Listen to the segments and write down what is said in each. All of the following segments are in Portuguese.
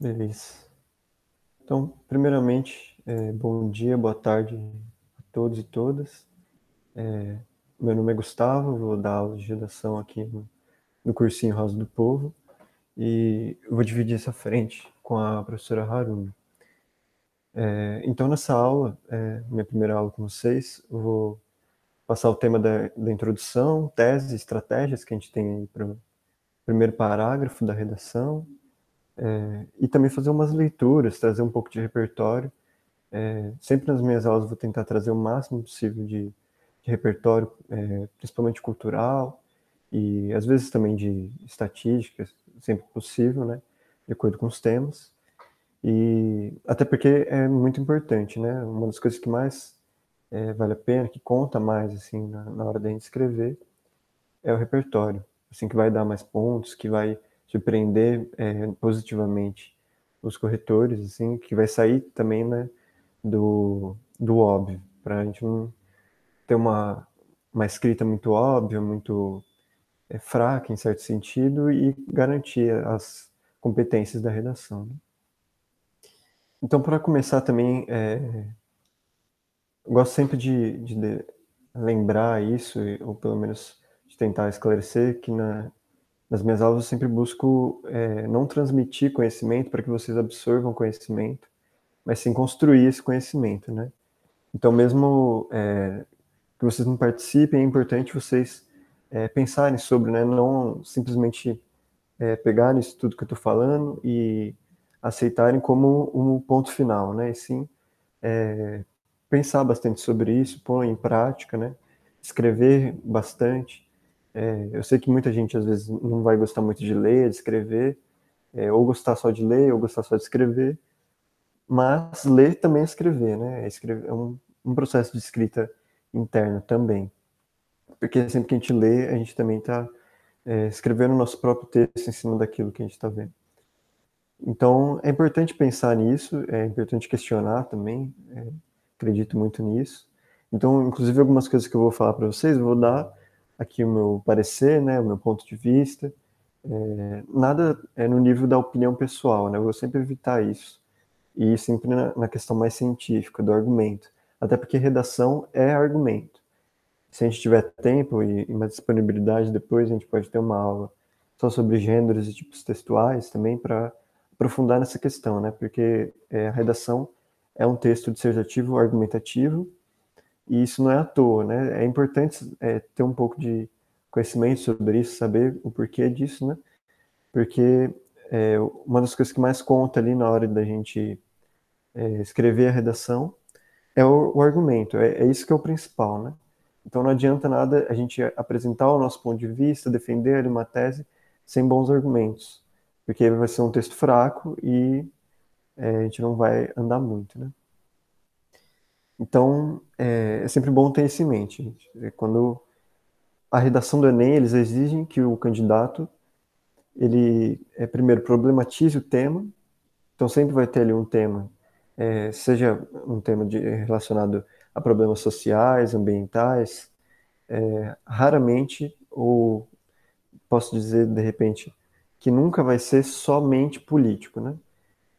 Beleza. Então, primeiramente, bom dia, boa tarde a todos e todas. Meu nome é Gustavo, vou dar aula de redação aqui no cursinho Rosa do Povo e eu vou dividir essa frente com a professora Harumi. Então, nessa aula, minha primeira aula com vocês, eu vou passar o tema da introdução, tese, estratégias que a gente tem aí para o primeiro parágrafo da redação, e também fazer umas leituras, trazer um pouco de repertório. Sempre nas minhas aulas eu vou tentar trazer o máximo possível de repertório, principalmente cultural, e às vezes também de estatísticas, sempre possível, né? De acordo com os temas. E até porque é muito importante, né? Uma das coisas que mais vale a pena, que conta mais assim na hora da gente escrever, é o repertório. Assim, que vai dar mais pontos, que vai surpreender positivamente os corretores, assim, que vai sair também, né, do óbvio, para a gente não ter uma escrita muito óbvia, muito fraca em certo sentido e garantir as competências da redação, né? Então, para começar também, eu gosto sempre de lembrar isso, ou pelo menos de tentar esclarecer, que nas minhas aulas eu sempre busco não transmitir conhecimento para que vocês absorvam conhecimento, mas sim construir esse conhecimento, né? Então, mesmo que vocês não participem, é importante vocês pensarem sobre, né? Não simplesmente pegarem isso tudo que eu estou falando e aceitarem como um ponto final, né? E sim pensar bastante sobre isso, pôr em prática, né? Escrever bastante. Eu sei que muita gente às vezes não vai gostar muito de ler, de escrever, ou gostar só de ler, ou gostar só de escrever, mas ler também é escrever, né? Escrever é um processo de escrita interno também. Porque sempre que a gente lê, a gente também está escrevendo o nosso próprio texto em cima daquilo que a gente está vendo. Então, é importante pensar nisso, é importante questionar também, acredito muito nisso. Então, inclusive, algumas coisas que eu vou falar para vocês, eu vou dar aqui o meu parecer, né, o meu ponto de vista. Nada é no nível da opinião pessoal, né? Eu vou sempre evitar isso. E sempre na questão mais científica, do argumento. Até porque redação é argumento. Se a gente tiver tempo e uma disponibilidade depois, a gente pode ter uma aula só sobre gêneros e tipos textuais também para aprofundar nessa questão, né? Porque a redação é um texto dissertativo argumentativo e isso não é à toa, né? É importante ter um pouco de conhecimento sobre isso, saber o porquê disso, né? Porque uma das coisas que mais conta ali na hora da gente escrever a redação é o argumento, é isso que é o principal, né? Então não adianta nada a gente apresentar o nosso ponto de vista, defender uma tese sem bons argumentos, porque vai ser um texto fraco e a gente não vai andar muito, né? Então é sempre bom ter isso em mente, gente. Quando a redação do Enem, eles exigem que o candidato ele primeiro problematize o tema, então sempre vai ter ali um tema, seja um tema relacionado a problemas sociais, ambientais, raramente, ou posso dizer de repente, que nunca vai ser somente político, né?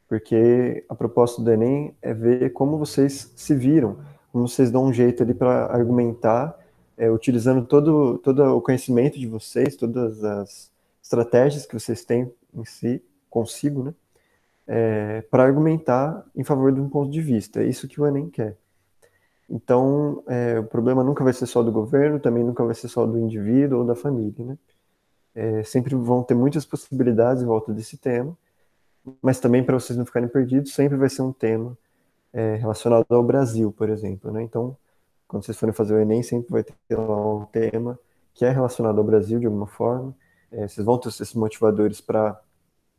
Porque a proposta do Enem é ver como vocês se viram, como vocês dão um jeito ali para argumentar, utilizando todo o conhecimento de vocês, todas as estratégias que vocês têm em si, consigo, né? Para argumentar em favor de um ponto de vista. É isso que o Enem quer. Então, o problema nunca vai ser só do governo, também nunca vai ser só do indivíduo ou da família, né? Sempre vão ter muitas possibilidades em volta desse tema, mas também para vocês não ficarem perdidos, sempre vai ser um tema relacionado ao Brasil, por exemplo, né? Então, quando vocês forem fazer o Enem, sempre vai ter lá um tema que é relacionado ao Brasil de alguma forma. Vocês vão ter esses motivadores para,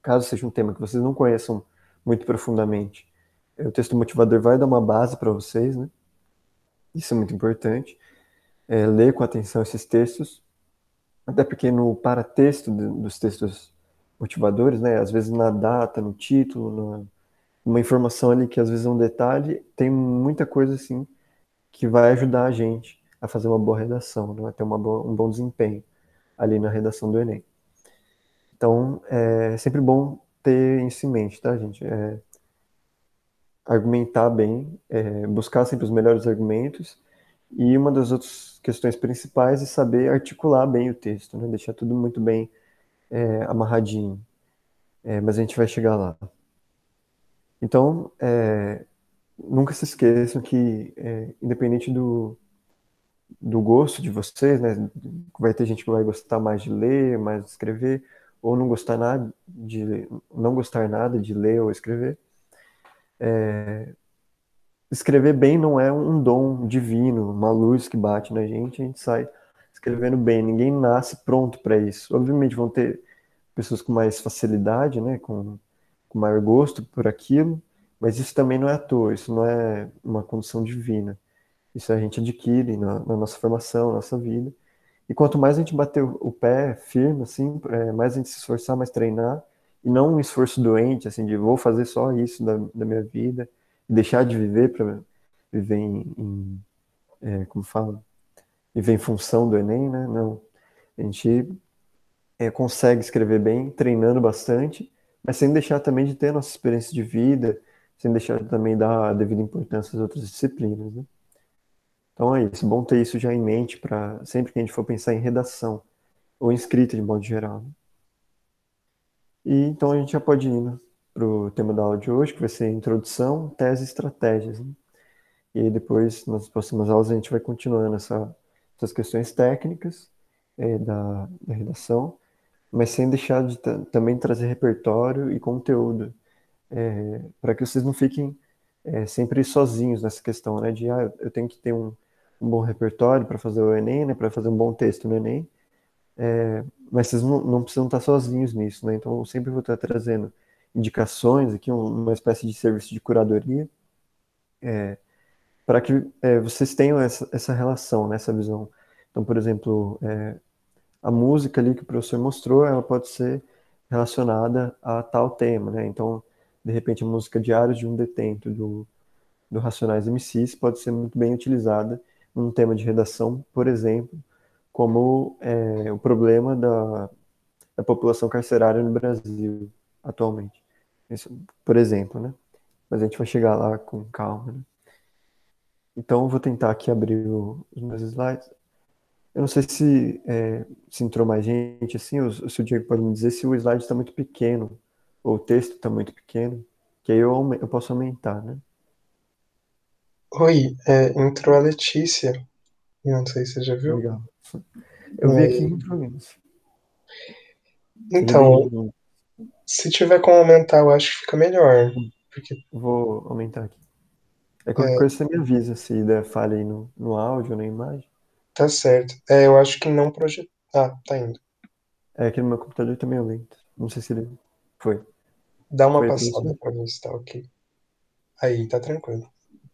caso seja um tema que vocês não conheçam muito profundamente, o texto motivador vai dar uma base para vocês, né? Isso é muito importante. Ler com atenção esses textos, até porque no paratexto dos textos motivadores, né, às vezes na data, no título, numa informação ali que às vezes é um detalhe, tem muita coisa assim que vai ajudar a gente a fazer uma boa redação, né, a ter um bom desempenho ali na redação do Enem. Então, é sempre bom ter isso em mente, tá, gente? Argumentar bem, buscar sempre os melhores argumentos, e uma das outras questões principais é saber articular bem o texto, né? Deixar tudo muito bem amarradinho. Mas a gente vai chegar lá. Então, nunca se esqueçam que, independente do gosto de vocês, né? Vai ter gente que vai gostar mais de ler, mais de escrever, ou não gostar nada de ler ou escrever. Escrever bem não é um dom divino, uma luz que bate na gente, a gente sai escrevendo bem. Ninguém nasce pronto para isso. Obviamente vão ter pessoas com mais facilidade, né? Com maior gosto por aquilo, mas isso também não é à toa, isso não é uma condição divina. Isso a gente adquire na nossa formação, na nossa vida. E quanto mais a gente bater o pé firme, assim, mais a gente se esforçar, mais treinar, e não um esforço doente, assim, de vou fazer só isso da minha vida, e deixar de viver para viver como fala, viver em função do Enem, né? Não. A gente consegue escrever bem, treinando bastante, mas sem deixar também de ter a nossa experiência de vida, sem deixar de também dar a devida importância às outras disciplinas, né? Então é isso, bom ter isso já em mente para sempre que a gente for pensar em redação ou em escrita de modo geral, né? E então a gente já pode ir para o tema da aula de hoje, que vai ser introdução, tese e estratégias, né? E aí depois, nas próximas aulas, a gente vai continuando essas questões técnicas da redação, mas sem deixar de também trazer repertório e conteúdo, para que vocês não fiquem sempre sozinhos nessa questão, né? De, eu tenho que ter um bom repertório para fazer o Enem, né? Para fazer um bom texto no Enem, mas vocês não precisam estar sozinhos nisso, né? Então eu sempre vou estar trazendo indicações aqui, uma espécie de serviço de curadoria, para que vocês tenham essa relação, né? Essa visão. Então, por exemplo, a música ali que o professor mostrou, ela pode ser relacionada a tal tema, né? Então, de repente, a música Diários de um Detento, do Racionais MCs, pode ser muito bem utilizada num tema de redação, por exemplo, como o problema da população carcerária no Brasil atualmente. Isso, por exemplo, né? Mas a gente vai chegar lá com calma, né? Então, eu vou tentar aqui abrir os meus slides. Eu não sei se entrou mais gente, assim, ou se o Diego pode me dizer se o slide está muito pequeno, ou o texto está muito pequeno, que aí eu posso aumentar, né? Oi, entrou a Letícia, eu não sei se você já viu. Legal. Eu vi aqui É, em programas. Seja então, bem-vindo. se tiver como aumentar, eu acho que fica melhor, porque Vou aumentar aqui. Qualquer é, coisa você me avisa se der falha aí no áudio ou na imagem. tá certo. Eu acho que não projetar. Ah, tá indo. É que no meu computador também é lento. Não sei se ele foi. Dá uma Foi para passada você? pra ver se tá ok. Aí, tá tranquilo.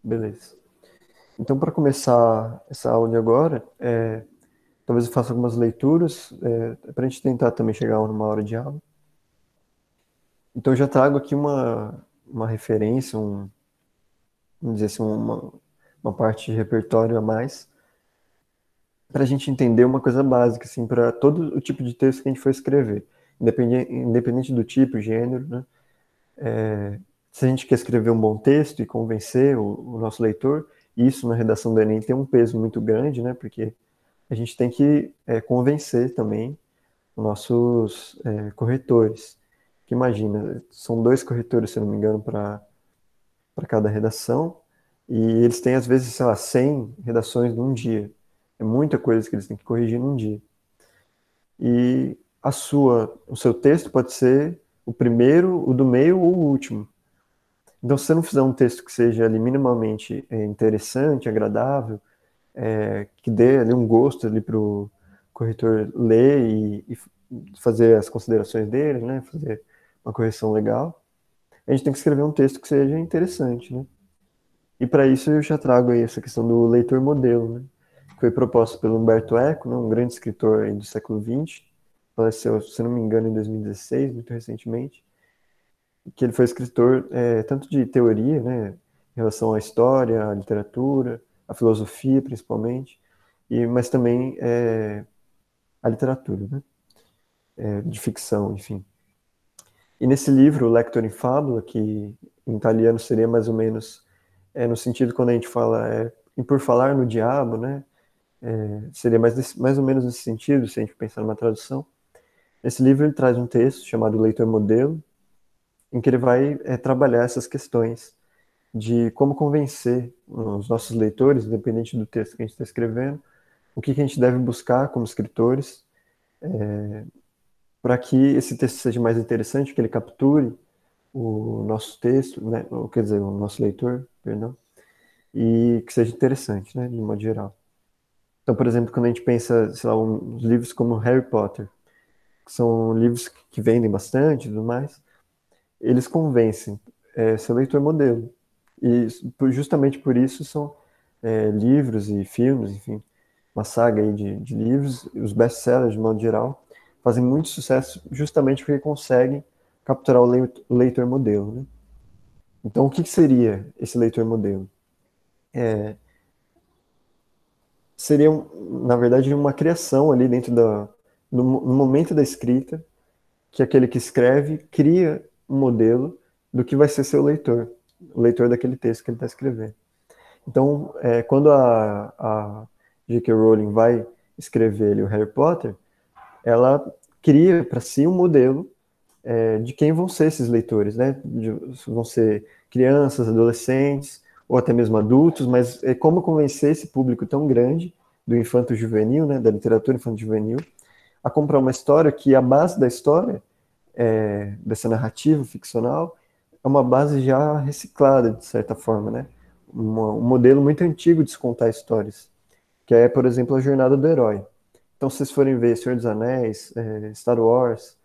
Beleza. Então, para começar essa aula de agora, talvez eu faça algumas leituras, para a gente tentar também chegar numa hora de aula. Então, eu já trago aqui uma referência, vamos dizer assim, uma parte de repertório a mais, para a gente entender uma coisa básica, assim, para todo o tipo de texto que a gente for escrever, independente do tipo, gênero, né? Se a gente quer escrever um bom texto e convencer o nosso leitor, isso na redação do Enem tem um peso muito grande, né? Porque a gente tem que convencer também os nossos corretores. Que imagina, são dois corretores, se eu não me engano, para cada redação, e eles têm, às vezes, sei lá, 100 redações num dia. É muita coisa que eles têm que corrigir num dia. E o seu texto pode ser o primeiro, o do meio ou o último. Então, se você não fizer um texto que seja ali minimamente interessante, agradável, que dê ali um gosto ali para o corretor ler e fazer as considerações dele, né? Fazer uma correção legal, a gente tem que escrever um texto que seja interessante, né? E para isso eu já trago aí essa questão do leitor modelo, né? Que foi proposto pelo Humberto Eco, né? Um grande escritor aí do século XX, faleceu, se não me engano, em 2016, muito recentemente, que ele foi escritor tanto de teoria, né? Em relação à história, à literatura, à filosofia, principalmente, mas também à literatura, né? De ficção, enfim. E nesse livro, o Lector in Fabula, que em italiano seria mais ou menos, no sentido quando a gente fala em por falar no diabo, né? Seria mais ou menos nesse sentido, se a gente pensar numa tradução. Esse livro ele traz um texto chamado Leitor Modelo, em que ele vai trabalhar essas questões de como convencer os nossos leitores, independente do texto que a gente está escrevendo, o que a gente deve buscar como escritores, para que esse texto seja mais interessante, que ele capture o nosso texto, né? Ou, quer dizer, o nosso leitor, perdão, e que seja interessante, né, de modo geral. Então, por exemplo, quando a gente pensa, sei lá, uns livros como Harry Potter, que são livros que vendem bastante e tudo mais, eles convencem seu leitor modelo. E justamente por isso são livros e filmes, enfim, uma saga aí de livros, os best-sellers de modo geral, fazem muito sucesso justamente porque conseguem capturar o leitor modelo, né? Então, o que seria esse leitor modelo? Seria, na verdade, uma criação ali no momento da escrita, que aquele que escreve cria um modelo do que vai ser seu leitor, o leitor daquele texto que ele está escrevendo. Então, quando a J.K. Rowling vai escrever ali, o Harry Potter, ela cria para si um modelo de quem vão ser esses leitores, né? Vão ser crianças, adolescentes, ou até mesmo adultos, mas como convencer esse público tão grande do infanto-juvenil, né, da literatura infanto-juvenil, a comprar uma história que a base da história, dessa narrativa ficcional, é uma base já reciclada, de certa forma, né? Um modelo muito antigo de se contar histórias, que é, por exemplo, a jornada do herói. Então, se vocês forem ver Senhor dos Anéis, Star Wars,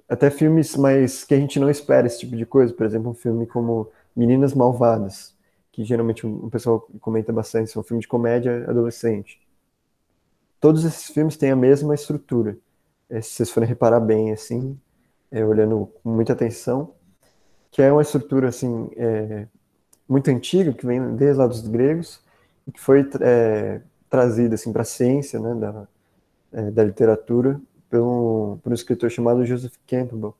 até filmes mais que a gente não espera esse tipo de coisa, por exemplo, um filme como Meninas Malvadas, que geralmente o pessoal comenta bastante, é um filme de comédia adolescente. Todos esses filmes têm a mesma estrutura. Se vocês forem reparar bem, assim, olhando com muita atenção, que é uma estrutura, assim, muito antiga, que vem desde lá dos gregos, e que foi trazida, assim, para a ciência, né, da literatura, por um escritor chamado Joseph Campbell,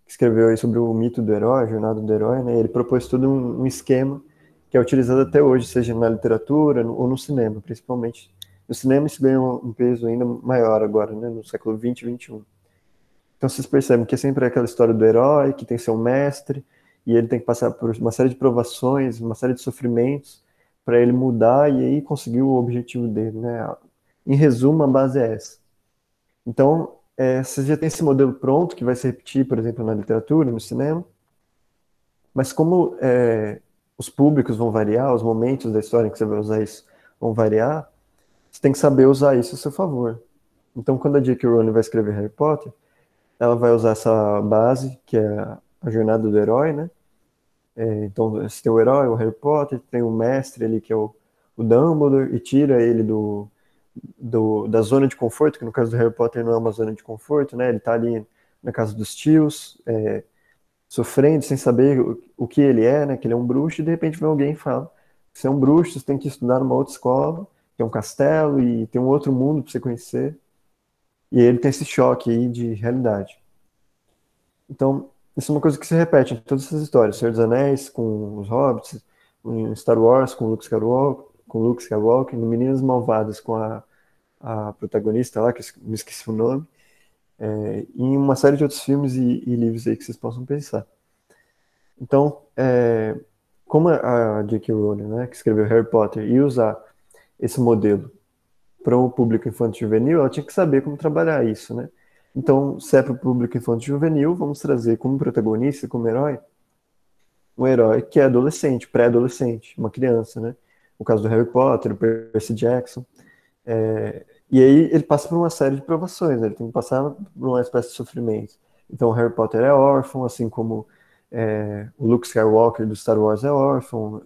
que escreveu aí sobre o mito do herói, a jornada do herói, né? Ele propôs todo um esquema que é utilizado até hoje, seja na literatura ou no cinema, principalmente. No cinema isso ganha um peso ainda maior agora, né? No século XX e XXI. Então vocês percebem que é sempre aquela história do herói, que tem seu mestre, e ele tem que passar por uma série de provações, uma série de sofrimentos, para ele mudar e aí conseguir o objetivo dele, né? Em resumo, a base é essa. Então, você já tem esse modelo pronto, que vai se repetir, por exemplo, na literatura, no cinema, mas como os públicos vão variar, os momentos da história em que você vai usar isso vão variar, você tem que saber usar isso a seu favor. Então, quando a J.K. Rowling vai escrever Harry Potter, ela vai usar essa base, que é a jornada do herói, né? Então, você tem o herói, o Harry Potter, tem o mestre ali, que é o Dumbledore, e tira ele da zona de conforto, que no caso do Harry Potter não é uma zona de conforto, né? Ele tá ali na casa dos tios, sofrendo, sem saber o que ele é, né? Que ele é um bruxo, e de repente vem alguém e fala: você é um bruxo, você tem que estudar numa outra escola, que é um castelo, e tem um outro mundo para você conhecer. E ele tem esse choque aí de realidade. Então, isso é uma coisa que se repete em todas essas histórias. Senhor dos Anéis com os Hobbits, em Star Wars com Luke Skywalker, no Meninas Malvadas com a protagonista lá, que eu me esqueci o nome, e em uma série de outros filmes e livros aí que vocês possam pensar. Então, como a J.K. Rowling, né, que escreveu Harry Potter, ia usar esse modelo para o público infanto-juvenil, ela tinha que saber como trabalhar isso, né? Então, se é para o público infanto-juvenil, vamos trazer como protagonista, como herói, um herói que é adolescente, pré-adolescente, uma criança, né? O caso do Harry Potter, o Percy Jackson. E aí ele passa por uma série de provações, né? Ele tem que passar por uma espécie de sofrimento. Então, o Harry Potter é órfão, assim como o Luke Skywalker do Star Wars é órfão,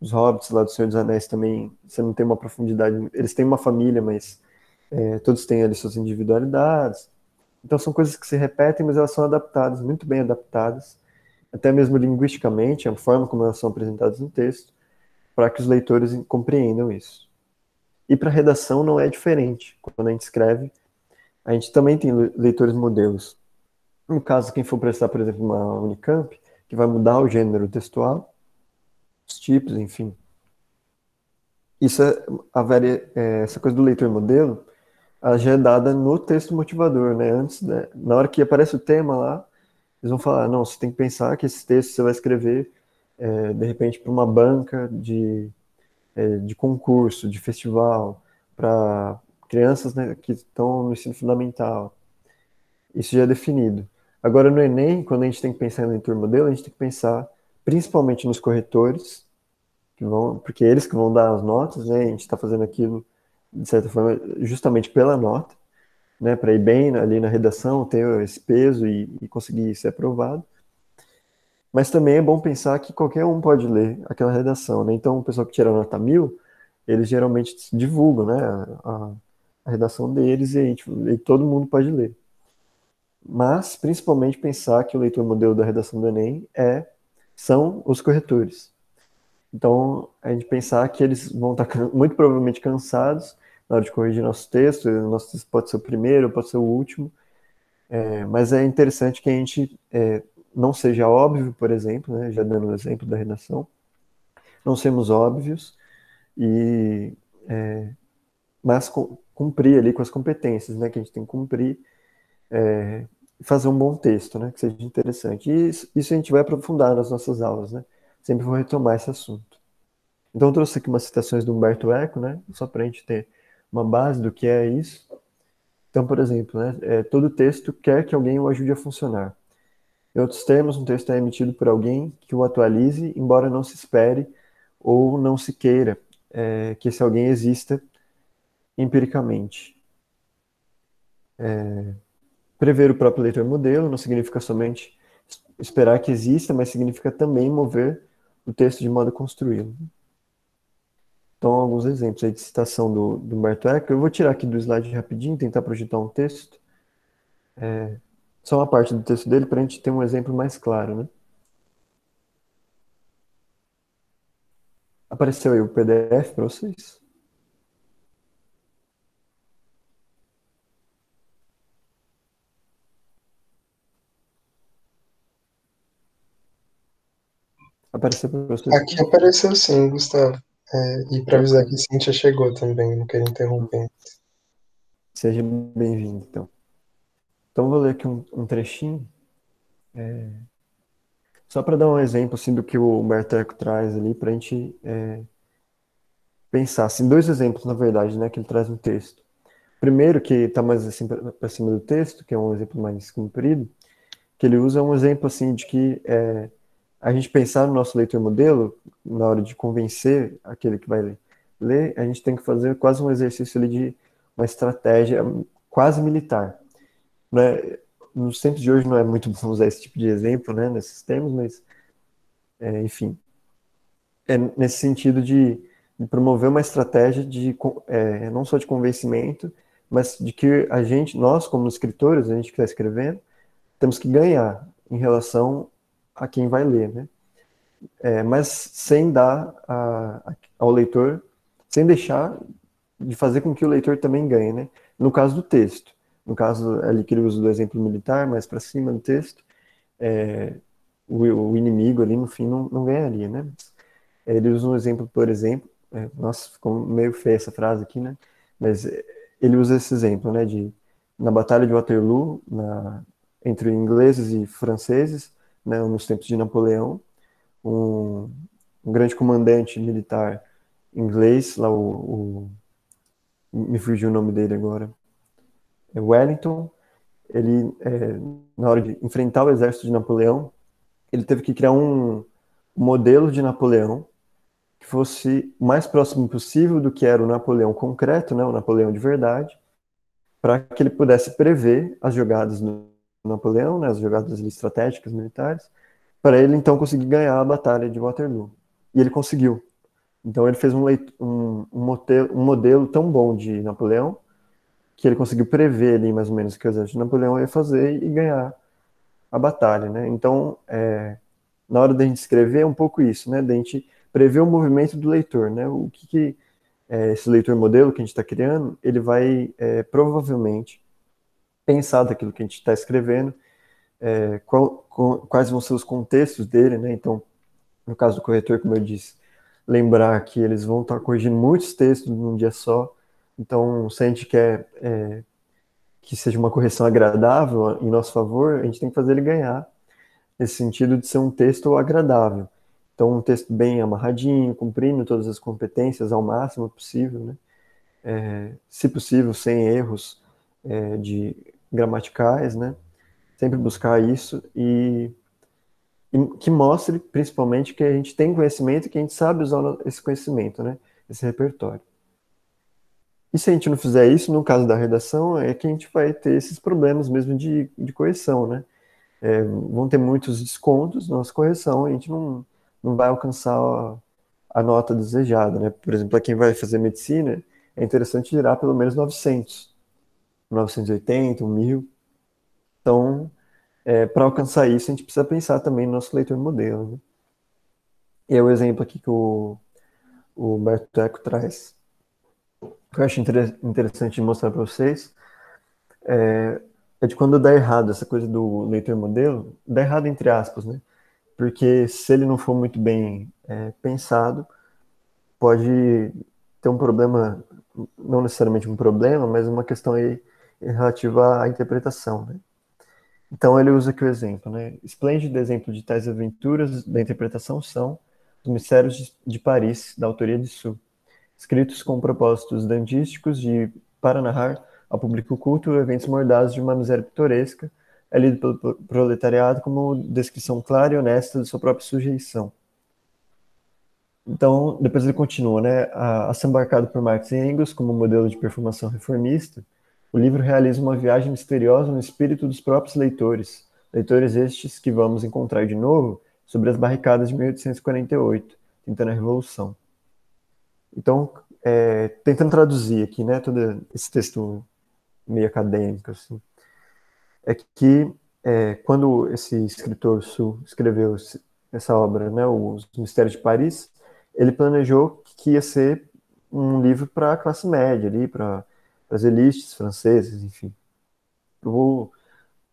os Hobbits lá do Senhor dos Anéis também, você não tem uma profundidade. Eles têm uma família, mas todos têm ali suas individualidades. Então são coisas que se repetem, mas elas são adaptadas, muito bem adaptadas, até mesmo linguisticamente, a forma como elas são apresentadas no texto, para que os leitores compreendam isso. E para redação não é diferente. Quando a gente escreve, a gente também tem leitores modelos. No caso, quem for prestar, por exemplo, uma Unicamp, que vai mudar o gênero textual, os tipos, enfim. Isso essa coisa do leitor modelo, ela já é dada no texto motivador, né? Antes, né? Na hora que aparece o tema lá, eles vão falar, não, você tem que pensar que esse texto você vai escrever, de repente, para uma banca de concurso, de festival, para crianças, né, que estão no ensino fundamental. Isso já é definido. Agora, no Enem, quando a gente tem que pensar em leitor modelo, a gente tem que pensar principalmente nos corretores, porque eles que vão dar as notas, né? A gente está fazendo aquilo, de certa forma, justamente pela nota, né? Para ir bem ali na redação, ter esse peso e conseguir ser aprovado. Mas também é bom pensar que qualquer um pode ler aquela redação, né? Então, o pessoal que tira nota 1000, eles geralmente divulgam, né? A redação deles e todo mundo pode ler. Mas, principalmente, pensar que o leitor modelo da redação do Enem são os corretores. Então, a gente pensar que eles vão estar muito provavelmente cansados na hora de corrigir nosso texto pode ser o primeiro, pode ser o último, mas é interessante que a gente não seja óbvio, por exemplo, né, já dando o exemplo da redação, não sermos óbvios, e, mas cumprir ali com as competências, né, que a gente tem que cumprir, fazer um bom texto, né, que seja interessante. E isso a gente vai aprofundar nas nossas aulas, né, sempre vou retomar esse assunto. Então, eu trouxe aqui umas citações do Humberto Eco, né? Só para a gente ter uma base do que é isso. Então, por exemplo, né? Todo texto quer que alguém o ajude a funcionar. Em outros termos, um texto é emitido por alguém que o atualize, embora não se espere ou não se queira que esse alguém exista empiricamente. Prever o próprio leitor modelo não significa somente esperar que exista, mas significa também mover o texto de modo a construí-lo. Então, alguns exemplos aí de citação do Humberto Eco. Eu vou tirar aqui do slide rapidinho, tentar projetar um texto. Só uma parte do texto dele para a gente ter um exemplo mais claro, né? Apareceu aí o PDF para vocês? Apareceu para vocês Aqui aqui? apareceu sim, Gustavo. E para avisar que Tranquilo. a Cintia chegou também, não quero interromper. Seja bem-vindo, então. Então, vou ler aqui um trechinho, só para dar um exemplo assim, do que o Humberto Eco traz ali, para a gente pensar. Assim, dois exemplos, na verdade, né, que ele traz no texto. Primeiro, que está mais assim para cima do texto, que é um exemplo mais comprido, que ele usa um exemplo assim de que a gente pensar no nosso leitor modelo, na hora de convencer aquele que vai ler, a gente tem que fazer quase um exercício ali de uma estratégia quase militar. Né? Nos tempos de hoje não é muito bom usar esse tipo de exemplo, né, nesses termos, mas, enfim, é nesse sentido de promover uma estratégia não só de convencimento, mas de que nós como escritores, a gente que está escrevendo, temos que ganhar em relação a quem vai ler, né? Mas sem dar ao leitor, sem deixar de fazer com que o leitor também ganhe, né? No caso do texto, no caso ali que ele usa do exemplo militar, mais para cima do texto, é, o inimigo ali no fim não ganharia, né? Ele usa um exemplo, por exemplo, nossa, ficou meio feia essa frase aqui, né? Mas ele usa esse exemplo, né? Na Batalha de Waterloo, entre ingleses e franceses, né? Nos tempos de Napoleão, um, um grande comandante militar inglês, lá me fugiu o nome dele agora, Wellington. Ele, na hora de enfrentar o exército de Napoleão, ele teve que criar um modelo de Napoleão que fosse o mais próximo possível do que era o Napoleão concreto, né, o Napoleão de verdade, para que ele pudesse prever as jogadas do Napoleão, né, as jogadas estratégicas militares, para ele então conseguir ganhar a batalha de Waterloo. E ele conseguiu. Então ele fez um modelo tão bom de Napoleão que ele conseguiu prever ali mais ou menos o que o exército de Napoleão ia fazer e ganhar a batalha, né? Então, na hora da gente escrever é um pouco isso, né? Da gente prever o movimento do leitor, né? O que esse leitor modelo que a gente está criando, ele vai provavelmente pensar daquilo que a gente está escrevendo quais vão ser os contextos dele, né? Então, no caso do corretor, como eu disse, lembrar que eles vão estar corrigindo muitos textos num dia só. Então, se a gente quer que seja uma correção agradável em nosso favor, a gente tem que fazer ele ganhar, nesse sentido de ser um texto agradável. Então, um texto bem amarradinho, cumprindo todas as competências ao máximo possível, né? Se possível, sem erros de gramaticais, né? Sempre buscar isso e que mostre, principalmente, que a gente tem conhecimento e que a gente sabe usar esse conhecimento, né? Esse repertório. E se a gente não fizer isso, no caso da redação, é que a gente vai ter esses problemas mesmo de correção, né? Vão ter muitos descontos na nossa correção, a gente não vai alcançar a nota desejada, né? Por exemplo, para quem vai fazer medicina, é interessante tirar pelo menos 900, 980, 1000. Então, para alcançar isso, a gente precisa pensar também no nosso leitor modelo, né? E é o exemplo aqui que o Humberto Eco traz, que eu acho interessante de mostrar para vocês, é de quando dá errado essa coisa do leitor modelo, dá errado entre aspas, né? Porque se ele não for muito bem pensado, pode ter um problema, não necessariamente um problema, mas uma questão aí relativa à interpretação, né? Então ele usa aqui o exemplo, né? Esplêndido exemplo de tais aventuras da interpretação são os Mistérios de Paris, da autoria de Su, escritos com propósitos dandísticos para narrar ao público culto eventos mordazes de uma miséria pitoresca, é lido pelo proletariado como descrição clara e honesta de sua própria sujeição. Então, depois ele continua, né? Assambarcado por Marx e Engels como modelo de performação reformista, o livro realiza uma viagem misteriosa no espírito dos próprios leitores, leitores estes que vamos encontrar de novo sobre as barricadas de 1848, tentando a Revolução. Então, tentando traduzir aqui, né, todo esse texto meio acadêmico, assim, é que quando esse escritor Su escreveu essa obra, né, Os Mistérios de Paris, ele planejou que ia ser um livro para a classe média, ali, para as elites francesas, enfim,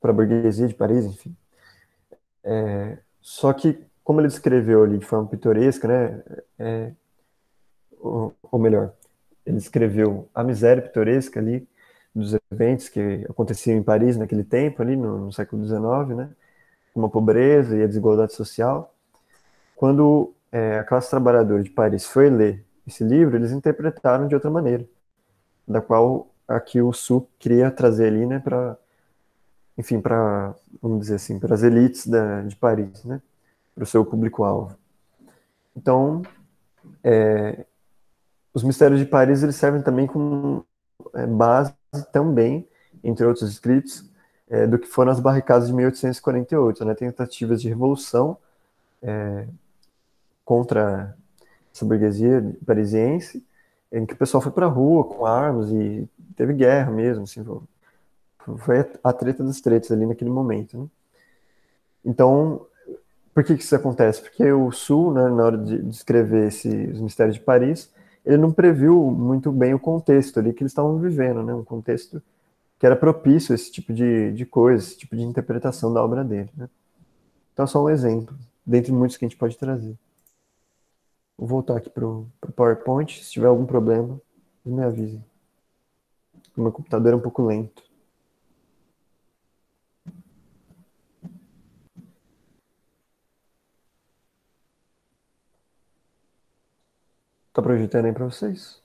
para a burguesia de Paris, enfim. Só que, como ele descreveu ali de forma pitoresca, né, ou melhor, ele escreveu a miséria pitoresca ali dos eventos que aconteciam em Paris naquele tempo, ali no século XIX, né, como a pobreza e a desigualdade social. Quando a classe trabalhadora de Paris foi ler esse livro, eles interpretaram de outra maneira, da qual aqui o Su queria trazer ali, né, para, enfim, para, vamos dizer assim, para as elites de Paris, né, para o seu público-alvo. Então, os Mistérios de Paris eles servem também como base também, entre outros escritos, do que foram as barricadas de 1848, né, tentativas de revolução contra essa burguesia parisiense, em que o pessoal foi para a rua com armas e teve guerra mesmo, assim, foi a treta dos tretas ali naquele momento, né? Então, por que isso acontece? Porque o Sul, né, na hora de escrever os Mistérios de Paris, ele não previu muito bem o contexto ali que eles estavam vivendo, né? Um contexto que era propício a esse tipo de coisa, esse tipo de interpretação da obra dele, né? Então, é só um exemplo, dentre muitos que a gente pode trazer. Vou voltar aqui para o PowerPoint. Se tiver algum problema, me avise. O meu computador é um pouco lento. Tá projetando aí para vocês?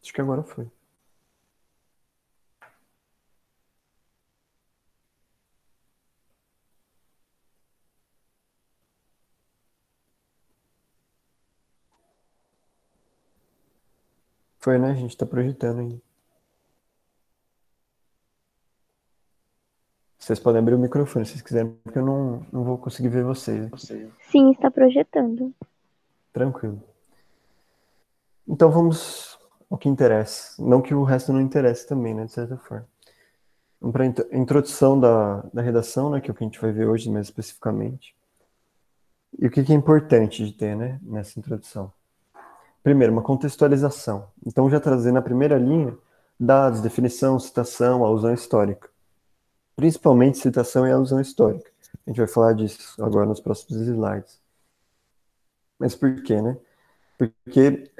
Acho que agora foi. Foi, né? A gente tá projetando aí. Vocês podem abrir o microfone se vocês quiserem, porque eu não vou conseguir ver vocês aqui. Sim, está projetando. Tranquilo. Então vamos ao que interessa. Não que o resto não interesse também, né? De certa forma. Vamos para a introdução da redação, né? Que é o que a gente vai ver hoje mais especificamente. E o que é importante de ter, né? Nessa introdução. Primeiro, uma contextualização. Então, já trazendo a primeira linha, dados, definição, citação, alusão histórica. Principalmente citação e alusão histórica. A gente vai falar disso agora nos próximos slides. Mas por quê, né? Porque,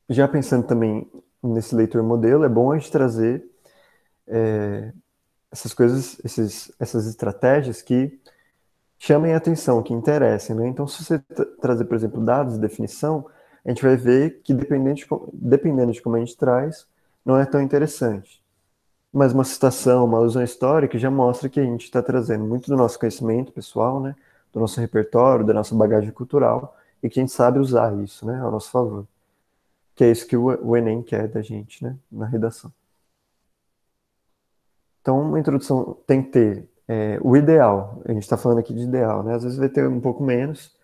já pensando também nesse leitor modelo, é bom a gente trazer essas coisas, essas estratégias que chamem a atenção, que interessem, né? Então, se você trazer, por exemplo, dados de definição, a gente vai ver que dependendo de como a gente traz, não é tão interessante. Mas uma citação, uma alusão histórica já mostra que a gente está trazendo muito do nosso conhecimento pessoal, né? Do nosso repertório, da nossa bagagem cultural, e que a gente sabe usar isso, né? Ao nosso favor. Que é isso que o Enem quer da gente, né? Na redação. Então, uma introdução tem que ter o ideal. A gente está falando aqui de ideal, né? Às vezes vai ter um pouco menos,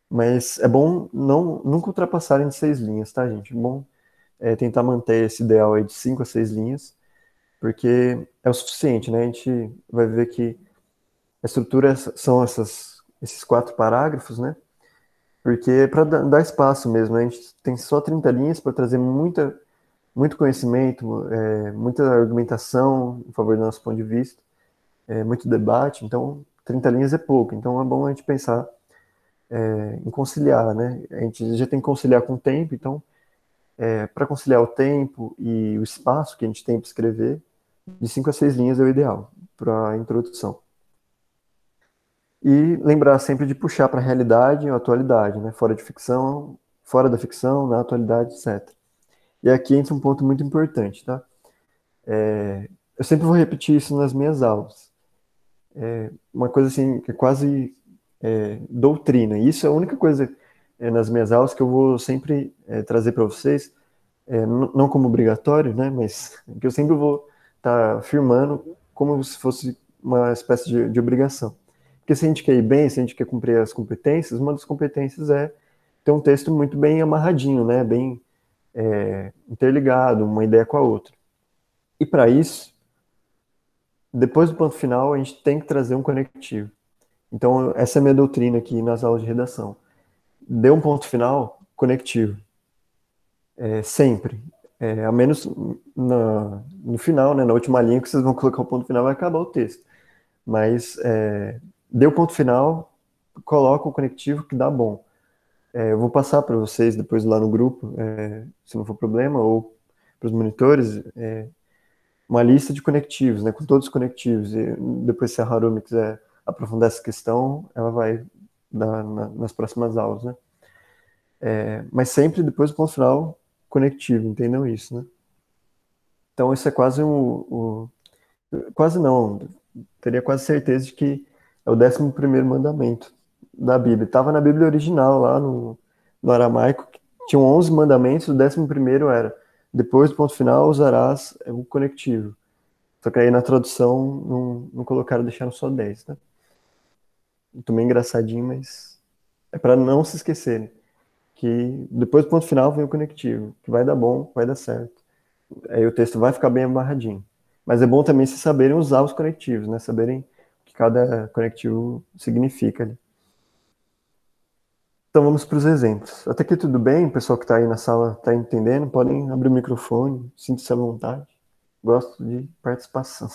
mas é bom nunca ultrapassarem de 6 linhas, tá, gente? É bom tentar manter esse ideal aí de 5 a 6 linhas, porque é o suficiente, né? A gente vai ver que a estrutura são esses 4 parágrafos, né? Porque é para dar espaço mesmo, né? A gente tem só 30 linhas para trazer muito conhecimento, muita argumentação em favor do nosso ponto de vista, muito debate, então 30 linhas é pouco, então é bom a gente pensar em conciliar, né? A gente já tem que conciliar com o tempo, então para conciliar o tempo e o espaço que a gente tem para escrever, de 5 a 6 linhas é o ideal para a introdução. E lembrar sempre de puxar para a realidade e a atualidade, né? Fora da ficção, na atualidade, etc. E aqui entra um ponto muito importante, tá? Eu sempre vou repetir isso nas minhas aulas. Uma coisa assim que é quase doutrina. E isso é a única coisa nas minhas aulas que eu vou sempre trazer para vocês, não como obrigatório, né? Mas que eu sempre vou estar afirmando como se fosse uma espécie de obrigação. Porque se a gente quer ir bem, se a gente quer cumprir as competências, uma das competências é ter um texto muito bem amarradinho, né? Bem interligado, uma ideia com a outra. E para isso, depois do ponto final, a gente tem que trazer um conectivo. Então, essa é a minha doutrina aqui nas aulas de redação. Dê um ponto final, conectivo. Sempre. A menos no final, né, na última linha que vocês vão colocar o ponto final, vai acabar o texto. Mas dê o ponto final, coloca o conectivo que dá bom. Eu vou passar para vocês depois lá no grupo, se não for problema, ou para os monitores, uma lista de conectivos, né, com todos os conectivos. E depois, se a Harumi quiser aprofundar essa questão, ela vai dar nas próximas aulas, né? Mas sempre depois do ponto final conectivo, entendam isso, né? Então, isso é quase quase não, teria quase certeza de que é o 11º mandamento da Bíblia. Estava na Bíblia original, lá no aramaico, que tinham 11 mandamentos, o 11º era, depois do ponto final usarás o conectivo. Só que aí na tradução não colocaram, deixaram só 10, né? Muito meio engraçadinho, mas é para não se esquecerem que depois do ponto final vem o conectivo, que vai dar bom, vai dar certo. Aí o texto vai ficar bem amarradinho. Mas é bom também se saberem usar os conectivos, né? Saberem o que cada conectivo significa ali. Então vamos para os exemplos. Até aqui tudo bem? O pessoal que está aí na sala está entendendo? Podem abrir o microfone, sinta-se à vontade. Gosto de participação.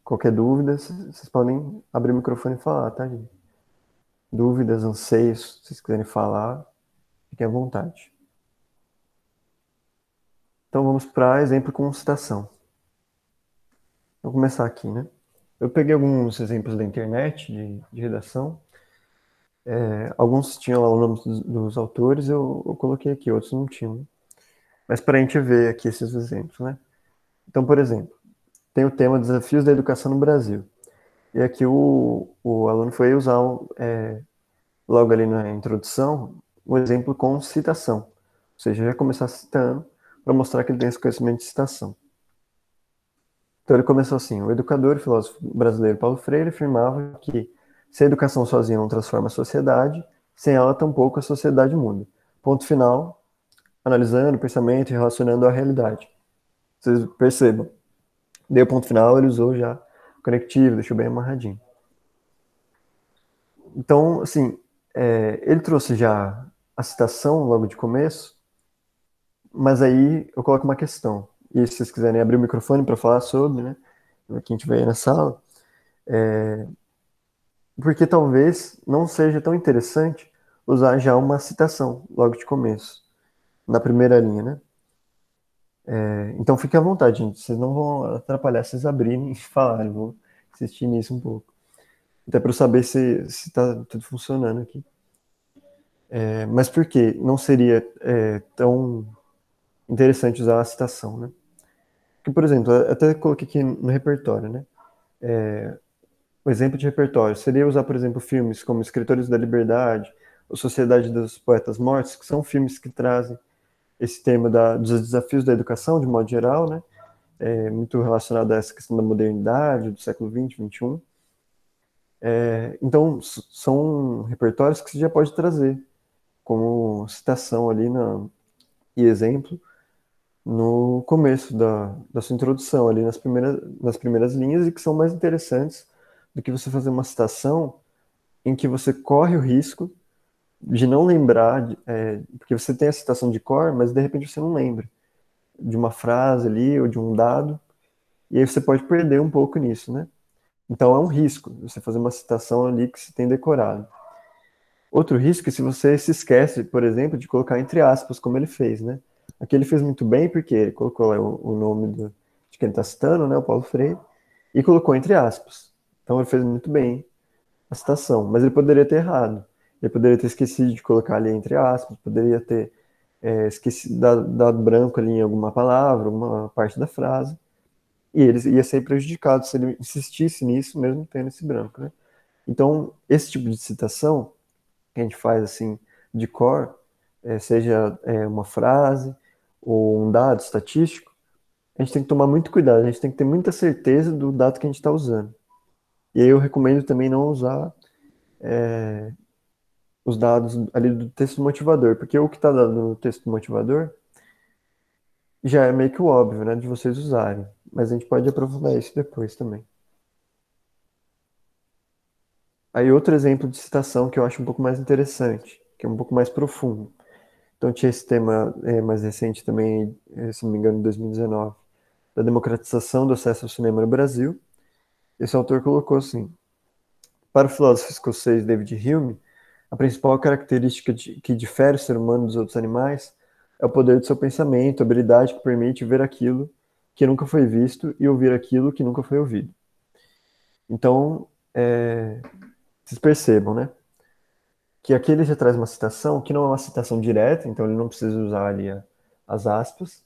Qualquer dúvida, vocês podem abrir o microfone e falar, tá, gente? Dúvidas, anseios, se vocês quiserem falar, fiquem à vontade. Então vamos para exemplo com citação. Vou começar aqui, né? Eu peguei alguns exemplos da internet de redação. Alguns tinham lá o nome dos autores, eu coloquei aqui, outros não tinham, né? Mas para a gente ver aqui esses exemplos, né? Então, por exemplo, tem o tema Desafios da Educação no Brasil. E aqui o aluno foi usar, logo ali na introdução, um exemplo com citação. Ou seja, já começar citando para mostrar que ele tem esse conhecimento de citação. Então ele começou assim: o educador e filósofo brasileiro Paulo Freire afirmava que se a educação sozinha não transforma a sociedade, sem ela tampouco a sociedade muda. Ponto final, analisando o pensamento e relacionando à realidade. Vocês percebam. Deu ponto final, ele usou já conectivo, deixou bem amarradinho. Então, assim, ele trouxe já a citação logo de começo, Mas aí eu coloco uma questão. E se vocês quiserem abrir o microfone para falar sobre, né? Quem estiver aí na sala, porque talvez não seja tão interessante usar já uma citação logo de começo, na primeira linha, né? Então fiquem à vontade, gente. Vocês não vão atrapalhar vocês abrirem e falarem. Vou insistir nisso um pouco. Até para eu saber se está tudo funcionando aqui. Mas por que não seria tão interessante usar a citação, né? Porque, por exemplo, eu até coloquei aqui no repertório, né? O exemplo de repertório seria usar, por exemplo, filmes como Escritores da Liberdade ou Sociedade dos Poetas Mortos, que são filmes que trazem esse tema dos desafios da educação, de modo geral, né? Muito relacionado a essa questão da modernidade, do século XX, XXI. Então, são repertórios que você já pode trazer como citação ali e exemplo no começo da sua introdução, ali nas primeiras linhas, e que são mais interessantes do que você fazer uma citação em que você corre o risco de não lembrar, porque você tem a citação de cor, mas de repente você não lembra de uma frase ali ou de um dado, e aí você pode perder um pouco nisso, né? Então é um risco você fazer uma citação ali que você tem decorado. Outro risco é se você se esquece, por exemplo, de colocar entre aspas, como ele fez, né? Aqui ele fez muito bem porque ele colocou lá o nome de quem ele está citando, né? O Paulo Freire, e colocou entre aspas. Então ele fez muito bem a citação, mas ele poderia ter errado. Ele poderia ter esquecido de colocar ali entre aspas, poderia ter esquecido, dado branco ali em alguma palavra, alguma parte da frase, e ele ia ser prejudicado se ele insistisse nisso, mesmo tendo esse branco, né? Então, esse tipo de citação que a gente faz assim de cor, seja uma frase ou um dado estatístico, a gente tem que tomar muito cuidado, a gente tem que ter muita certeza do dado que a gente está usando. E aí eu recomendo também não usar os dados ali do texto motivador, porque o que está dado no texto motivador já é meio que o óbvio, né, de vocês usarem. Mas a gente pode aprofundar isso depois também. Aí outro exemplo de citação que eu acho um pouco mais interessante, que é um pouco mais profundo. Então tinha esse tema mais recente também, se não me engano, em 2019, da democratização do acesso ao cinema no Brasil. Esse autor colocou assim: para o filósofo escocês David Hume, a principal característica que difere o ser humano dos outros animais é o poder do seu pensamento, a habilidade que permite ver aquilo que nunca foi visto e ouvir aquilo que nunca foi ouvido. Então, vocês percebam, né? Que aqui ele já traz uma citação que não é uma citação direta, então ele não precisa usar ali as aspas,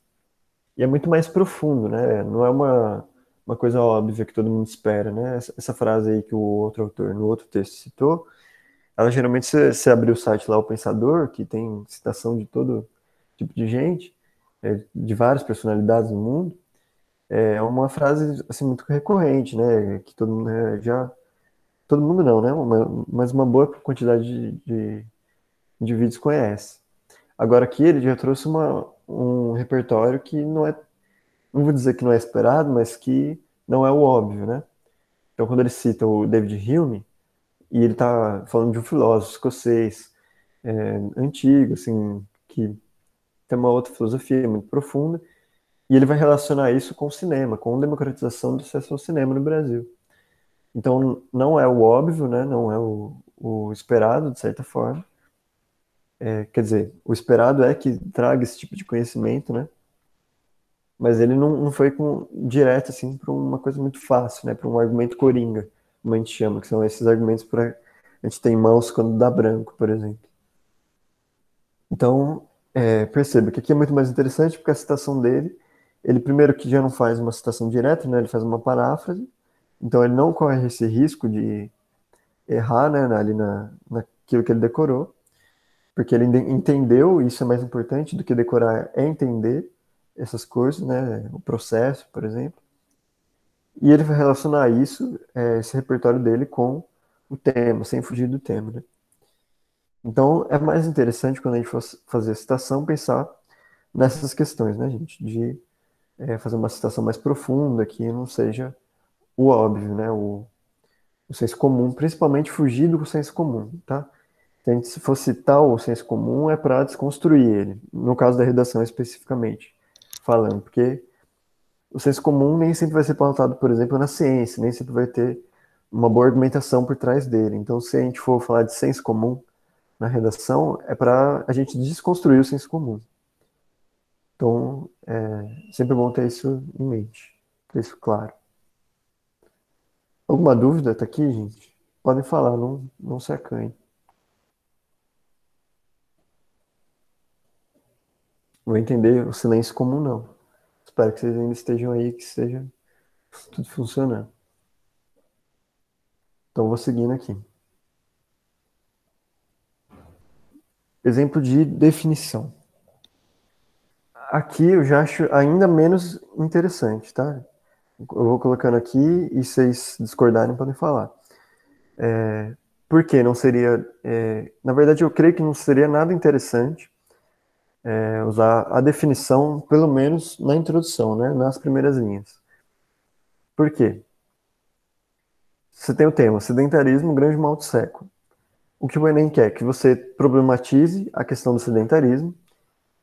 e é muito mais profundo, né? Não é uma coisa óbvia que todo mundo espera, né? Essa frase aí que o outro autor, no outro texto, citou, ela geralmente, você abrir o site lá, O Pensador, que tem citação de todo tipo de gente, de várias personalidades no mundo, é uma frase, assim, muito recorrente, né? Que todo mundo todo mundo não, né? Mas uma boa quantidade de indivíduos conhece. Agora aqui ele já trouxe um repertório que não vou dizer que não é esperado, mas que não é o óbvio, né? Então quando ele cita o David Hume, e ele está falando de um filósofo escocês antigo, assim, que tem uma outra filosofia muito profunda, e ele vai relacionar isso com o cinema, com a democratização do acesso ao cinema no Brasil. Então não é o óbvio, né? Não é o esperado, de certa forma. Quer dizer, o esperado é que traga esse tipo de conhecimento, né? Mas ele não foi direto assim para uma coisa muito fácil, né? Para um argumento coringa, como a gente chama, que são esses argumentos para a gente ter em mãos quando dá branco, por exemplo. Então, perceba que aqui é muito mais interessante porque a citação dele, ele primeiro que já não faz uma citação direta, né? Ele faz uma paráfrase, então ele não corre esse risco de errar, né? Ali naquilo que ele decorou, porque ele entendeu, e isso é mais importante do que decorar, é entender essas coisas, né? O processo, por exemplo. E ele vai relacionar isso, esse repertório dele, com o tema, sem fugir do tema, né? Então, é mais interessante quando a gente for fazer a citação, pensar nessas questões, né, gente? De fazer uma citação mais profunda, que não seja o óbvio, né? O senso comum, principalmente fugir do senso comum, tá? Se a gente for citar o senso comum, é para desconstruir ele, no caso da redação especificamente, falando, porque o senso comum nem sempre vai ser pautado, por exemplo, na ciência, nem sempre vai ter uma boa argumentação por trás dele. Então, se a gente for falar de senso comum na redação, é para a gente desconstruir o senso comum. Então, é sempre bom ter isso em mente, ter isso claro. Alguma dúvida? Tá aqui, gente? Podem falar, não se acanhe. Vou entender o silêncio comum, não. Espero que vocês ainda estejam aí, que esteja tudo funcionando. Então, vou seguindo aqui. Exemplo de definição. Aqui eu já acho ainda menos interessante, tá? Eu vou colocando aqui e vocês discordarem podem falar. Por que não seria... na verdade, eu creio que não seria nada interessante usar a definição, pelo menos na introdução, né? Nas primeiras linhas. Por quê? Você tem o tema sedentarismo, grande mal do século. O que o Enem quer? Que você problematize a questão do sedentarismo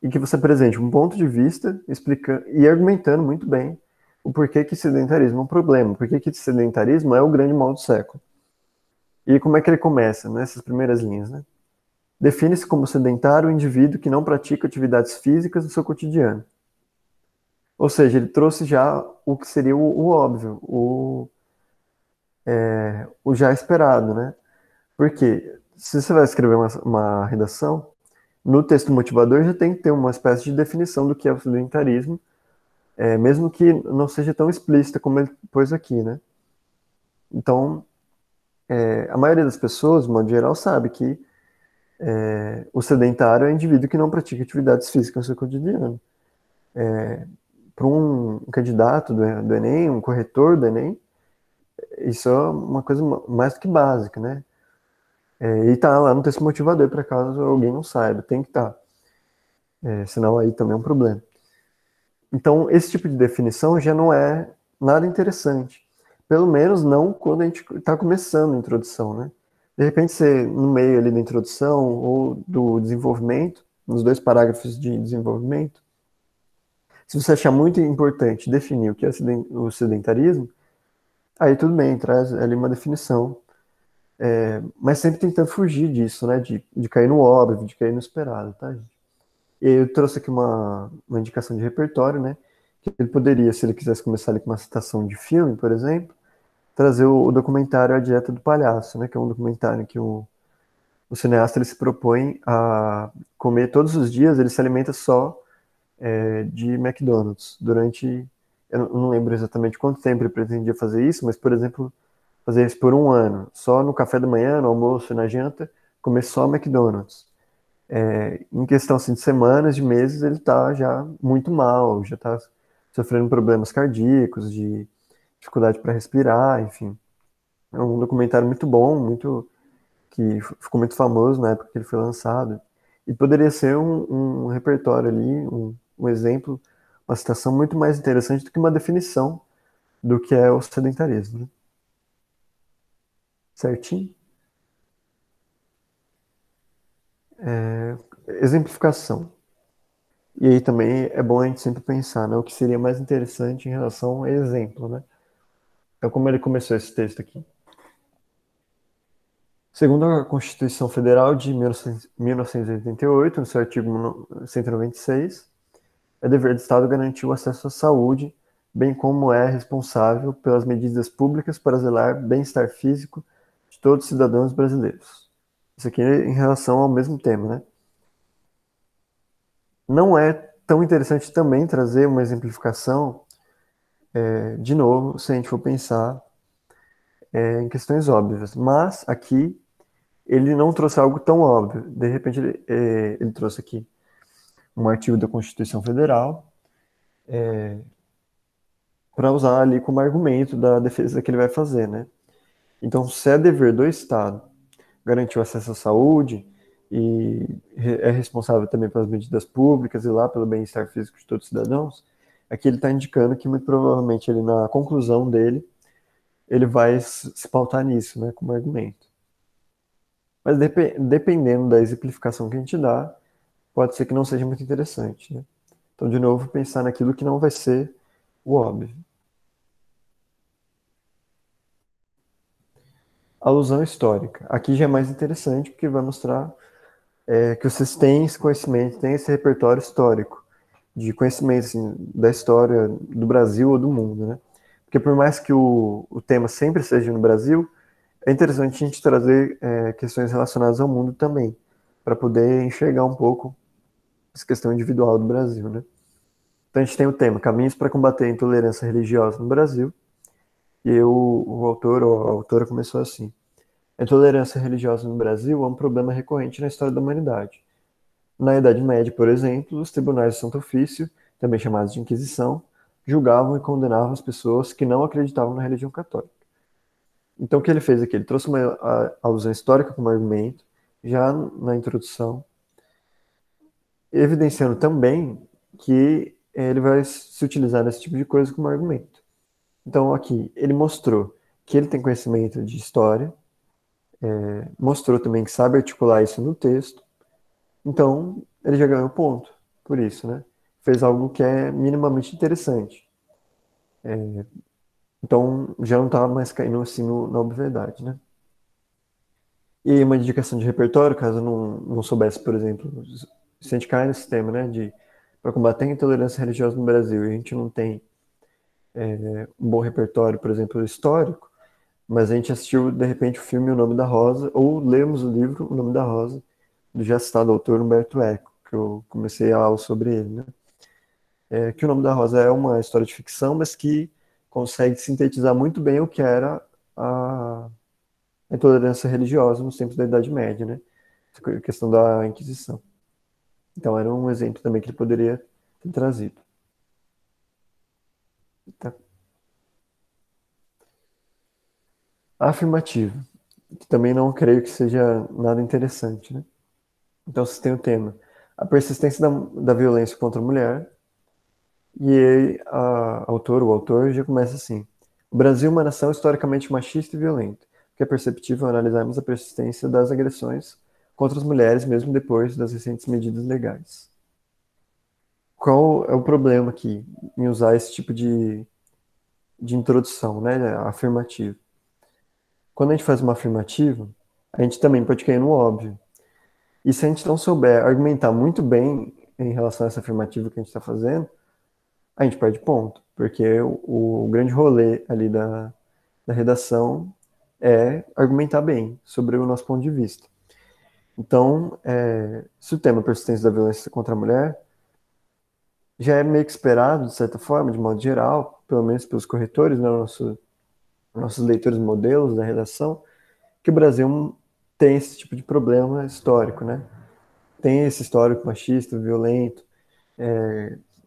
e que você apresente um ponto de vista explicando e argumentando muito bem o porquê que sedentarismo é um problema, porquê que sedentarismo é o grande mal do século. E como é que ele começa nessas primeiras linhas, né? Define-se como sedentário o indivíduo que não pratica atividades físicas no seu cotidiano. Ou seja, ele trouxe já o que seria o óbvio, o já esperado, né? Porque se você vai escrever uma redação, no texto motivador já tem que ter uma espécie de definição do que é o sedentarismo, mesmo que não seja tão explícita como ele pôs aqui, né? Então, a maioria das pessoas, de modo geral, sabe que o sedentário é o indivíduo que não pratica atividades físicas no seu cotidiano. Para um candidato do Enem, um corretor do Enem, isso é uma coisa mais do que básica, né? E está lá no texto motivador, para caso alguém não saiba, tem que estar. Senão aí também é um problema. Então, esse tipo de definição já não é nada interessante. Pelo menos não quando a gente está começando a introdução, né? De repente, você, no meio ali da introdução ou do desenvolvimento, nos 2 parágrafos de desenvolvimento, se você achar muito importante definir o que é o sedentarismo, aí tudo bem, traz ali uma definição. Mas sempre tentando fugir disso, né? De cair no óbvio, de cair no esperado, tá, gente? E eu trouxe aqui uma indicação de repertório, né? Que ele poderia, se ele quisesse começar ali com uma citação de filme, por exemplo, trazer o documentário A Dieta do Palhaço, né? Que é um documentário que o cineasta ele se propõe a comer todos os dias, ele se alimenta só de McDonald's durante... Eu não lembro exatamente quanto tempo ele pretendia fazer isso, mas, por exemplo, fazer isso por 1 ano. Só no café da manhã, no almoço e na janta, comer só McDonald's. Em questão assim, de semanas, de meses, ele está já muito mal, já está sofrendo problemas cardíacos, de dificuldade para respirar, enfim. É um documentário muito bom, que ficou muito famoso na época que ele foi lançado. E poderia ser um repertório ali, um exemplo, uma citação muito mais interessante do que uma definição do que é o sedentarismo, né? Certinho? Exemplificação. E aí também é bom a gente sempre pensar, né, o que seria mais interessante em relação a exemplo, né? Então, como ele começou esse texto aqui? Segundo a Constituição Federal de 1988, no seu artigo 196, é dever do Estado garantir o acesso à saúde, bem como é responsável pelas medidas públicas para zelar bem-estar físico de todos os cidadãos brasileiros. Isso aqui é em relação ao mesmo tema, né? Não é tão interessante também trazer uma exemplificação, de novo, se a gente for pensar em questões óbvias, mas aqui ele não trouxe algo tão óbvio. De repente, ele trouxe aqui um artigo da Constituição Federal para usar ali como argumento da defesa que ele vai fazer, né? Então, se é dever do Estado garantir o acesso à saúde e é responsável também pelas medidas públicas e lá pelo bem-estar físico de todos os cidadãos, aqui ele está indicando que muito provavelmente ele na conclusão dele ele vai se pautar nisso, né, como argumento. Mas dependendo da exemplificação que a gente dá, pode ser que não seja muito interessante, né? Então, de novo, pensar naquilo que não vai ser o óbvio. Alusão histórica. Aqui já é mais interessante, porque vai mostrar que vocês têm esse conhecimento, têm esse repertório histórico, de conhecimento assim, da história do Brasil ou do mundo, né? Porque por mais que o tema sempre seja no Brasil, é interessante a gente trazer questões relacionadas ao mundo também, para poder enxergar um pouco essa questão individual do Brasil, né? Então a gente tem o tema Caminhos para combater a intolerância religiosa no Brasil, e o autor ou a autora começou assim: a intolerância religiosa no Brasil é um problema recorrente na história da humanidade. Na Idade Média, por exemplo, os tribunais de Santo Ofício, também chamados de Inquisição, julgavam e condenavam as pessoas que não acreditavam na religião católica. Então, o que ele fez aqui? Ele trouxe uma alusão histórica como argumento, já na introdução, evidenciando também que ele vai se utilizar desse tipo de coisa como argumento. Então, aqui, ele mostrou que ele tem conhecimento de história, mostrou também que sabe articular isso no texto, então ele já ganhou ponto por isso, né? Fez algo que é minimamente interessante. Então, já não está mais caindo assim na obviedade, né? E uma indicação de repertório, caso eu não soubesse, por exemplo, se a gente cai nesse tema, né, para combater a intolerância religiosa no Brasil, e a gente não tem um bom repertório, por exemplo, histórico, mas a gente assistiu, de repente, o filme O Nome da Rosa, ou lemos o livro O Nome da Rosa, do já citado autor Humberto Eco, que eu comecei a aula sobre ele, né? Que O Nome da Rosa é uma história de ficção, mas que consegue sintetizar muito bem o que era a intolerância religiosa nos tempos da Idade Média, né? A questão da Inquisição. Então era um exemplo também que ele poderia ter trazido. Tá. Afirmativo, que também não creio que seja nada interessante, né? Então você tem o tema a persistência da violência contra a mulher, e aí o autor já começa assim: o Brasil é uma nação historicamente machista e violenta, o que é perceptível ao analisarmos a persistência das agressões contra as mulheres mesmo depois das recentes medidas legais. Qual é o problema aqui em usar esse tipo de introdução, né, afirmativo? Quando a gente faz uma afirmativa, a gente também pode cair no óbvio. E se a gente não souber argumentar muito bem em relação a essa afirmativa que a gente está fazendo, a gente perde ponto, porque o grande rolê ali da redação é argumentar bem sobre o nosso ponto de vista. Então, se o tema é persistência da violência contra a mulher, já é meio que esperado, de certa forma, de modo geral, pelo menos pelos corretores, né, nossos leitores modelos da redação, que o Brasil tem esse tipo de problema histórico, né? Tem esse histórico machista, violento,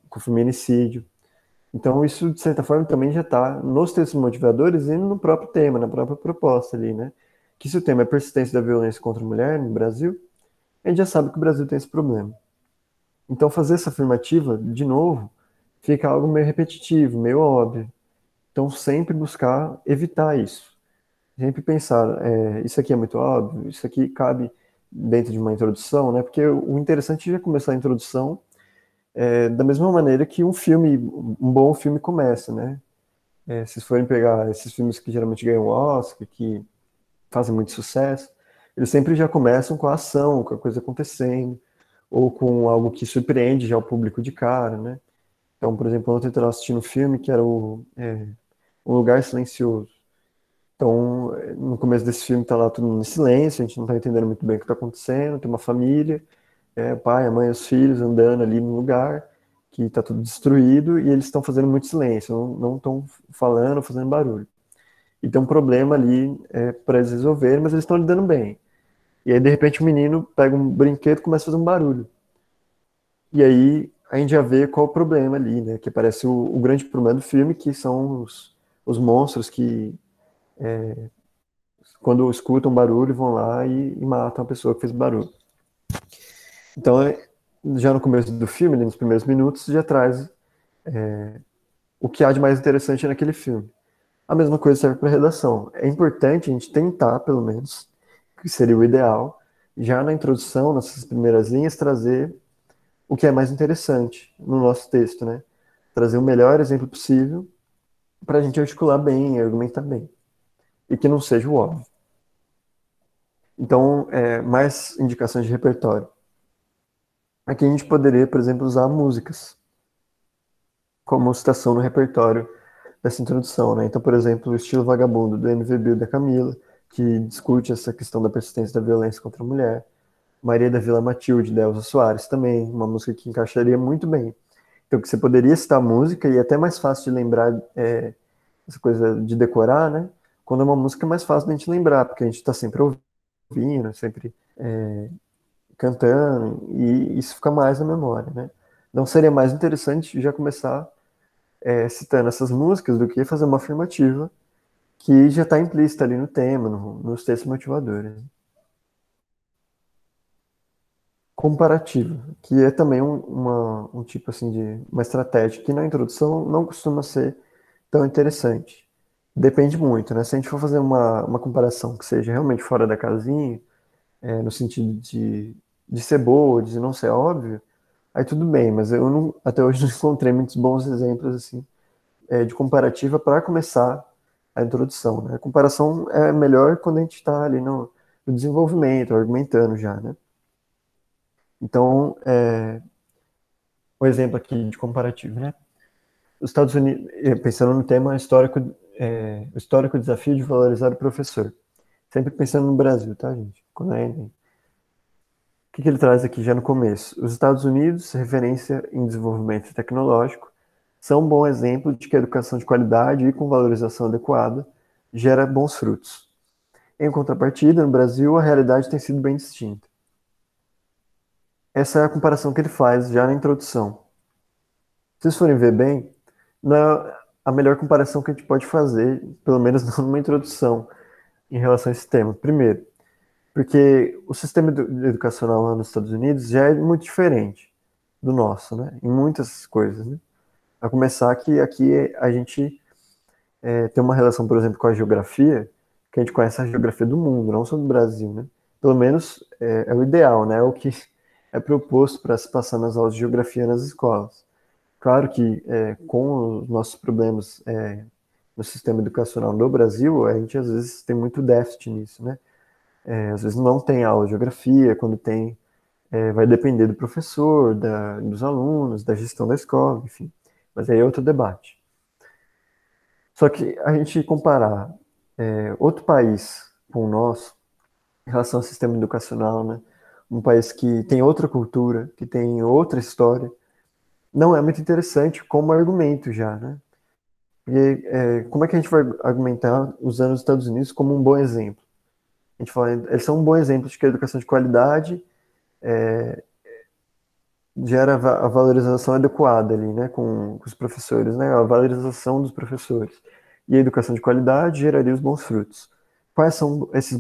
com feminicídio. Então, isso, de certa forma, também já está nos textos motivadores e no próprio tema, na própria proposta ali, né? Que se o tema é persistência da violência contra a mulher no Brasil, a gente já sabe que o Brasil tem esse problema. Então, fazer essa afirmativa, de novo, fica algo meio repetitivo, meio óbvio. Então, sempre buscar evitar isso. Sempre pensar, isso aqui é muito óbvio, isso aqui cabe dentro de uma introdução, né? Porque o interessante é começar a introdução da mesma maneira que um bom filme começa, né? Se vocês forem pegar esses filmes que geralmente ganham Oscar, que fazem muito sucesso, eles sempre já começam com a ação, com a coisa acontecendo, ou com algo que surpreende já o público de cara, né? Então, por exemplo, ontem eu estava assistindo um filme que era Um Lugar Silencioso. Então, no começo desse filme tá lá todo mundo em silêncio, a gente não tá entendendo muito bem o que tá acontecendo, tem uma família, o pai, a mãe, os filhos andando ali no lugar que tá tudo destruído e eles estão fazendo muito silêncio, não estão falando, fazendo barulho. E tem um problema ali para eles resolverem, mas eles estão lidando bem. E aí, de repente, o menino pega um brinquedo e começa a fazer um barulho. E aí, a gente já vê qual o problema ali, né? Que parece o grande problema do filme, que são os monstros que quando escutam barulho, vão lá e matam a pessoa que fez barulho. Então, já no começo do filme, nos primeiros minutos, já traz o que há de mais interessante naquele filme. A mesma coisa serve para a redação. É importante a gente tentar, pelo menos, que seria o ideal, já na introdução, nessas primeiras linhas, trazer o que é mais interessante no nosso texto, né? Trazer o melhor exemplo possível para a gente articular bem e argumentar bem. E que não seja o óbvio. Então, mais indicações de repertório. Aqui a gente poderia, por exemplo, usar músicas como citação no repertório dessa introdução, né? Então, por exemplo, o Estilo Vagabundo, do MV Bill da Camila, que discute essa questão da persistência da violência contra a mulher. Maria da Vila Matilde, da Elza Soares, também, uma música que encaixaria muito bem. Então, que você poderia citar a música e é até mais fácil de lembrar, essa coisa de decorar, né? Quando é uma música é mais fácil da gente lembrar, porque a gente está sempre ouvindo, sempre cantando, e isso fica mais na memória, né? Não seria mais interessante já começar citando essas músicas do que fazer uma afirmativa que já está implícita ali no tema, nos textos motivadores. Comparativo, que é também um tipo assim de uma estratégia que na introdução não costuma ser tão interessante. Depende muito, né? Se a gente for fazer uma comparação que seja realmente fora da casinha, no sentido de ser boa, de não ser óbvio, aí tudo bem, mas eu não, até hoje não encontrei muitos bons exemplos assim de comparativa para começar a introdução, né? A comparação é melhor quando a gente está ali no desenvolvimento, argumentando já, né? Então, um exemplo aqui de comparativo, né? Os Estados Unidos, pensando no tema histórico, o histórico desafio de valorizar o professor. Sempre pensando no Brasil, tá, gente? O que ele traz aqui já no começo? Os Estados Unidos, referência em desenvolvimento tecnológico, são um bom exemplo de que a educação de qualidade e com valorização adequada gera bons frutos. Em contrapartida, no Brasil, a realidade tem sido bem distinta. Essa é a comparação que ele faz já na introdução. Se vocês forem ver bem, não é a melhor comparação que a gente pode fazer, pelo menos numa introdução, em relação a esse tema. Primeiro, porque o sistema educacional lá nos Estados Unidos já é muito diferente do nosso, né? Em muitas coisas, né? A começar que aqui a gente tem uma relação, por exemplo, com a geografia, que a gente conhece a geografia do mundo, não só do Brasil, né? Pelo menos é o ideal, né? É o que é proposto para se passar nas aulas de geografia nas escolas. Claro que com os nossos problemas no sistema educacional no Brasil, a gente às vezes tem muito déficit nisso, né? Às vezes não tem aula de geografia, quando tem, vai depender do professor, dos alunos, da gestão da escola, enfim. Mas aí é outro debate. Só que a gente comparar outro país com o nosso, em relação ao sistema educacional, né? Um país que tem outra cultura, que tem outra história, não é muito interessante como argumento já, né? Porque como é que a gente vai argumentar usando os Estados Unidos como um bom exemplo? A gente fala, eles são um bom exemplo de que a educação de qualidade gera a valorização adequada ali, né, com os professores, né, a valorização dos professores. E a educação de qualidade geraria os bons frutos. Quais são esses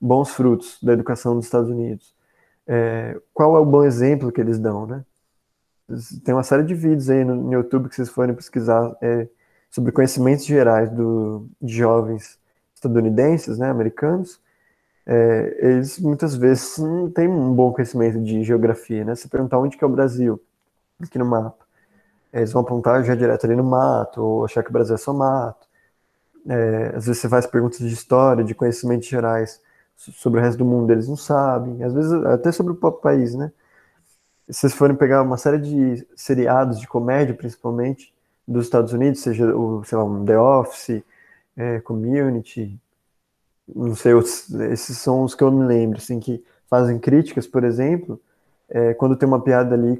bons frutos da educação dos Estados Unidos? Qual é o bom exemplo que eles dão, né? Tem uma série de vídeos aí no YouTube que vocês forem pesquisar sobre conhecimentos gerais de jovens estadunidenses, né, americanos. Eles muitas vezes não têm um bom conhecimento de geografia, né? Se perguntar onde que é o Brasil, aqui no mapa, eles vão apontar já direto ali no mato, ou achar que o Brasil é só mato. Às vezes você faz perguntas de história, de conhecimentos gerais sobre o resto do mundo, eles não sabem. Às vezes até sobre o próprio país, né? Se vocês forem pegar uma série de seriados de comédia, principalmente, dos Estados Unidos, seja sei lá, um The Office, Community, não sei, esses são os que eu me lembro, assim, que fazem críticas, por exemplo, quando tem uma piada ali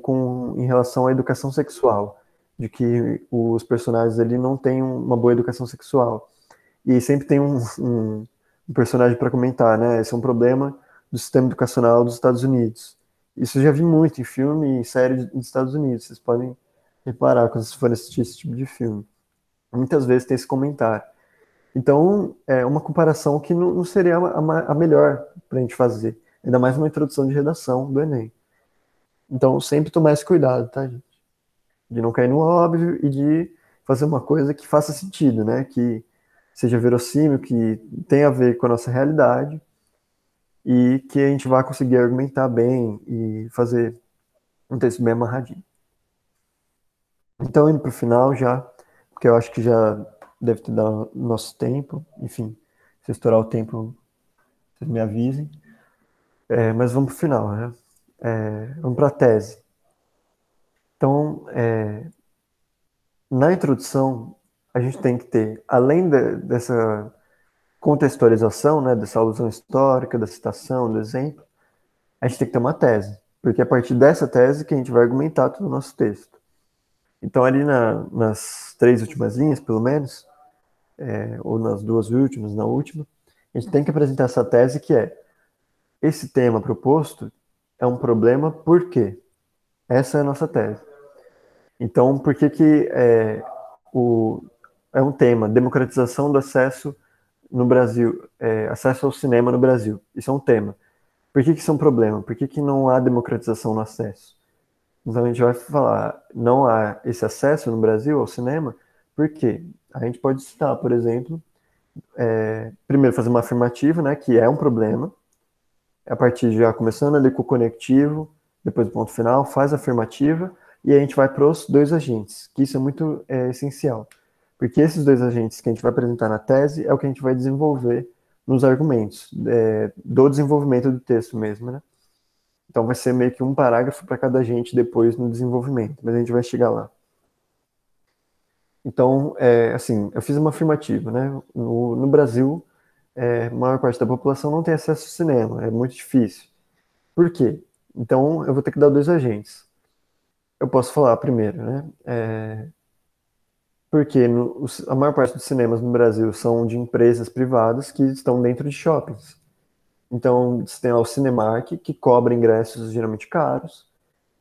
em relação à educação sexual, de que os personagens ali não têm uma boa educação sexual. E sempre tem um personagem para comentar, né? Esse é um problema do sistema educacional dos Estados Unidos. Isso eu já vi muito em filme e série dos Estados Unidos. Vocês podem reparar quando vocês forem assistir esse tipo de filme. Muitas vezes tem esse comentário. Então, é uma comparação que não seria a melhor para a gente fazer. Ainda mais uma introdução de redação do Enem. Então, sempre tomar esse cuidado, tá, gente? De não cair no óbvio e de fazer uma coisa que faça sentido, né? Que seja verossímil, que tenha a ver com a nossa realidade e que a gente vai conseguir argumentar bem e fazer um texto bem amarradinho. Então, indo para o final já, porque eu acho que já deve ter dado nosso tempo, enfim, se estourar o tempo, vocês me avisem. Mas vamos para o final, né? Vamos para a tese. Então, na introdução, a gente tem que ter, além dessa contextualização, né, dessa alusão histórica, da citação, do exemplo, a gente tem que ter uma tese, porque é a partir dessa tese que a gente vai argumentar todo o nosso texto. Então, ali nas 3 últimas linhas, pelo menos, ou nas 2 últimas, na última, a gente tem que apresentar essa tese que é: esse tema proposto é um problema por quê? Essa é a nossa tese. Então, por que que é um tema, democratização do acesso no Brasil, acesso ao cinema no Brasil. Isso é um tema. Por que que isso é um problema? Por que que não há democratização no acesso? Então a gente vai falar, não há esse acesso no Brasil ao cinema, por quê? A gente pode citar, por exemplo, primeiro fazer uma afirmativa, né, que é um problema, a partir de já começando ali com o conectivo, depois do ponto final, faz a afirmativa, e aí a gente vai para os 2 agentes, que isso é muito essencial. Porque esses 2 agentes que a gente vai apresentar na tese é o que a gente vai desenvolver nos argumentos, do desenvolvimento do texto mesmo, né? Então vai ser meio que um parágrafo para cada agente depois no desenvolvimento, mas a gente vai chegar lá. Então, assim, eu fiz uma afirmativa, né? No Brasil, a maior parte da população não tem acesso ao cinema, é muito difícil. Por quê? Então, eu vou ter que dar 2 agentes. Eu posso falar primeiro, né? Porque a maior parte dos cinemas no Brasil são de empresas privadas que estão dentro de shoppings. Então, você tem lá o Cinemark, que cobra ingressos geralmente caros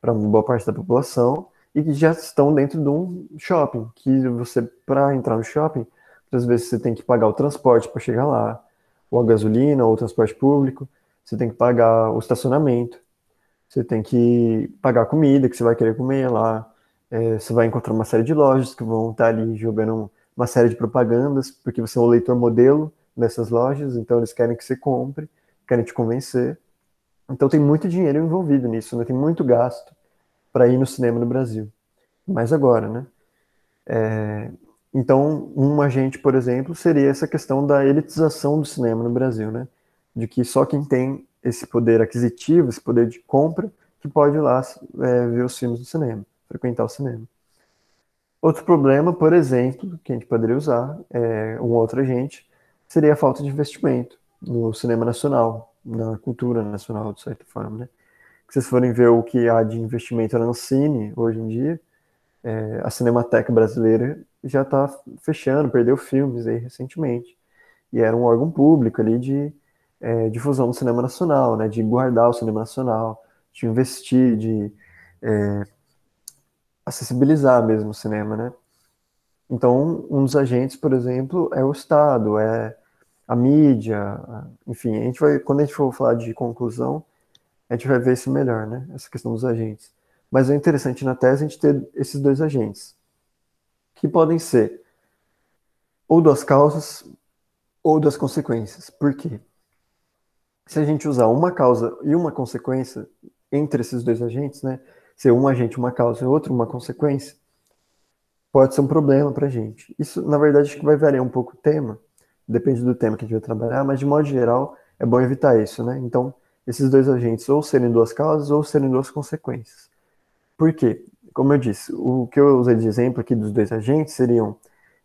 para uma boa parte da população e que já estão dentro de um shopping, que você, para entrar no shopping, muitas vezes você tem que pagar o transporte para chegar lá, ou a gasolina, ou o transporte público, você tem que pagar o estacionamento, você tem que pagar a comida que você vai querer comer lá, você vai encontrar uma série de lojas que vão estar ali jogando uma série de propagandas, porque você é o leitor modelo dessas lojas, então eles querem que você compre, querem te convencer. Então tem muito dinheiro envolvido nisso, né? Tem muito gasto para ir no cinema no Brasil. Mas agora, né? Então, um agente, por exemplo, seria essa questão da elitização do cinema no Brasil, né? De que só quem tem esse poder aquisitivo, esse poder de compra, que pode ir lá ver os filmes no cinema, frequentar o cinema. Outro problema, por exemplo, que a gente poderia usar, um outro agente, seria a falta de investimento no cinema nacional, na cultura nacional, de certa forma, né? Se vocês forem ver o que há de investimento na Ancine hoje em dia, a Cinemateca brasileira já está fechando, perdeu filmes aí recentemente. E era um órgão público ali de difusão do cinema nacional, né, de guardar o cinema nacional, de investir, de acessibilizar mesmo o cinema, né? Então, um dos agentes, por exemplo, é o Estado, é a mídia, enfim, quando a gente for falar de conclusão, a gente vai ver isso melhor, né? Essa questão dos agentes. Mas é interessante na tese a gente ter esses 2 agentes, que podem ser ou das causas ou das consequências. Por quê? Se a gente usar uma causa e uma consequência entre esses 2 agentes, né? Ser um agente uma causa e outro uma consequência, pode ser um problema para a gente. Isso, na verdade, acho que vai variar um pouco o tema, depende do tema que a gente vai trabalhar, mas de modo geral é bom evitar isso, né? Então, esses 2 agentes ou serem 2 causas ou serem 2 consequências. Por quê? Como eu disse, o que eu usei de exemplo aqui dos 2 agentes seriam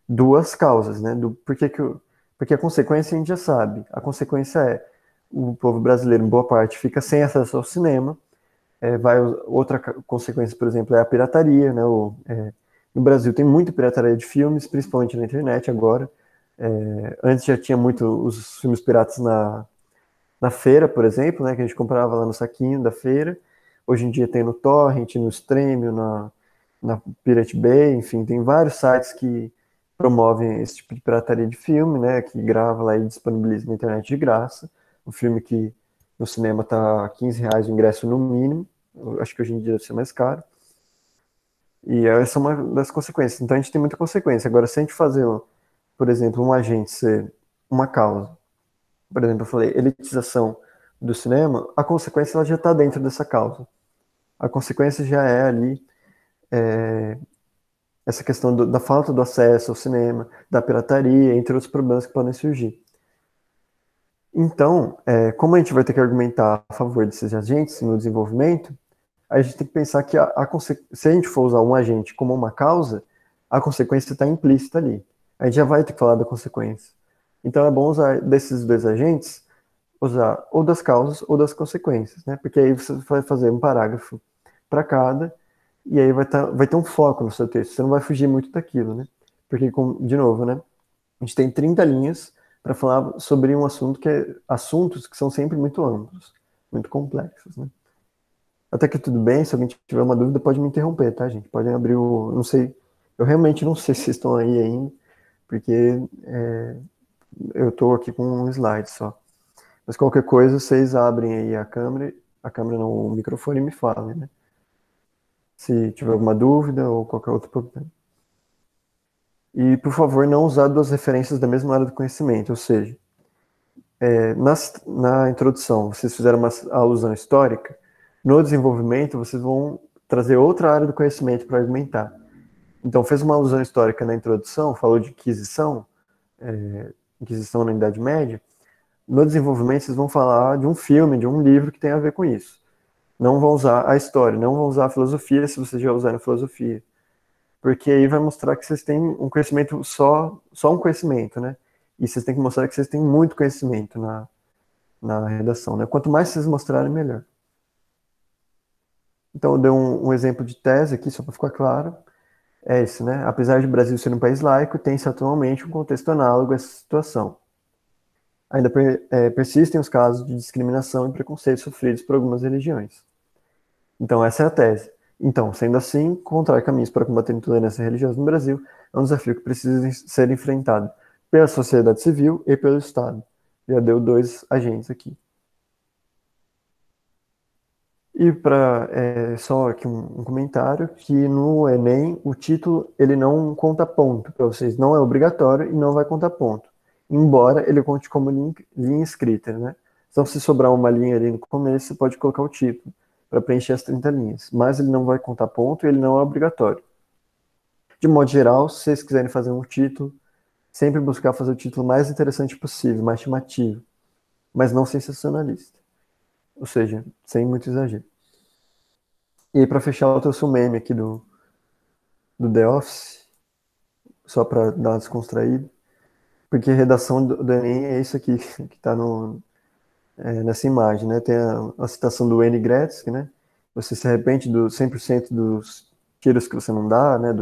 2 causas, né? Porque a consequência a gente já sabe. A consequência é o povo brasileiro, em boa parte, fica sem acesso ao cinema. Outra consequência, por exemplo, é a pirataria, né? No Brasil tem muita pirataria de filmes, principalmente na internet agora. Antes já tinha muito os filmes piratas na feira, por exemplo, né? Que a gente comprava lá no saquinho da feira. Hoje em dia tem no Torrent, no Stremio, na Pirate Bay, enfim, tem vários sites que promovem esse tipo de pirataria de filme, né, que grava lá e disponibiliza na internet de graça. Um filme que no cinema tá R$ 15 o ingresso no mínimo, eu acho que hoje em dia deve ser mais caro. E essa é uma das consequências. Então a gente tem muita consequência. Agora, se a gente fazer, por exemplo, um agente ser uma causa, por exemplo, eu falei elitização do cinema, a consequência ela já está dentro dessa causa. A consequência já é ali essa questão da falta do acesso ao cinema, da pirataria, entre outros problemas que podem surgir. Então, como a gente vai ter que argumentar a favor desses agentes no desenvolvimento, a gente tem que pensar que se a gente for usar um agente como uma causa, a consequência está implícita ali. A gente já vai ter que falar da consequência. Então é bom usar desses dois agentes, usar ou das causas ou das consequências, né? Porque aí você vai fazer um parágrafo para cada, e aí vai ter um foco no seu texto. Você não vai fugir muito daquilo, né? Porque, de novo, né? A gente tem 30 linhas para falar sobre um assunto assuntos que são sempre muito amplos, muito complexos, né? Até que tudo bem, se alguém tiver uma dúvida, pode me interromper, tá, gente? Podem abrir não sei, eu realmente não sei se vocês estão aí ainda, porque eu estou aqui com um slide só. Mas qualquer coisa, vocês abrem aí a câmera não, o microfone e me falem, né? Se tiver alguma dúvida ou qualquer outro problema. E, por favor, não usar duas referências da mesma área do conhecimento, ou seja, na introdução, vocês fizeram uma alusão histórica, no desenvolvimento, vocês vão trazer outra área do conhecimento para argumentar. Então, fez uma alusão histórica na introdução, falou de Inquisição na Idade Média. No desenvolvimento, vocês vão falar de um filme, de um livro que tem a ver com isso. Não vão usar a história, não vão usar a filosofia se vocês já usaram filosofia. Porque aí vai mostrar que vocês têm um conhecimento só um conhecimento, né? E vocês têm que mostrar que vocês têm muito conhecimento na redação, né? Quanto mais vocês mostrarem, melhor. Então, eu dei um exemplo de tese aqui, só para ficar claro. É esse, né? Apesar de o Brasil ser um país laico, tem-se atualmente um contexto análogo a essa situação. Ainda persistem os casos de discriminação e preconceito sofridos por algumas religiões. Então, essa é a tese. Então, sendo assim, encontrar caminhos para combater a intolerância religiosa no Brasil é um desafio que precisa ser enfrentado pela sociedade civil e pelo Estado. Já deu 2 agentes aqui. E só aqui um comentário, que no Enem o título ele não conta ponto para vocês, não é obrigatório e não vai contar ponto, embora ele conte como linha escrita, né? Então se sobrar uma linha ali no começo, você pode colocar o título para preencher as 30 linhas, mas ele não vai contar ponto e ele não é obrigatório. De modo geral, se vocês quiserem fazer um título, sempre buscar fazer o título mais interessante possível, mais chamativo, mas não sensacionalista, ou seja, sem muito exagero. E aí, para fechar, eu trouxe um meme aqui do The Office, só para dar uma descontraída, porque a redação do Enem é isso aqui, que está nessa imagem, né? Tem a citação do Wayne Gretzky, né? Você se arrepende do 100% dos tiros que você não dá, né?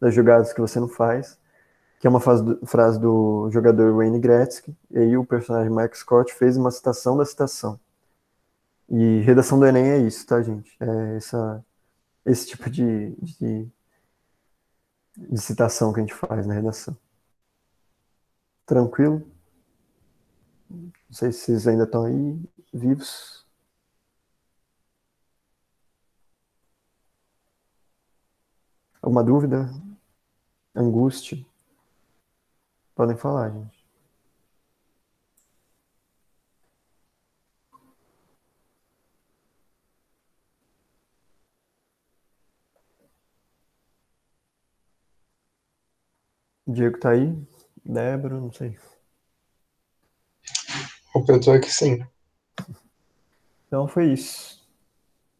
Das jogadas que você não faz, que é uma frase do jogador Wayne Gretzky, e aí o personagem Mike Scott fez uma citação da citação. E redação do Enem é isso, tá, gente? É esse tipo de citação que a gente faz na redação. Tranquilo? Não sei se vocês ainda estão aí vivos. Alguma dúvida? Angústia? Podem falar, gente. Diego tá aí? Débora, não sei. Eu tô aqui sim. Então foi isso.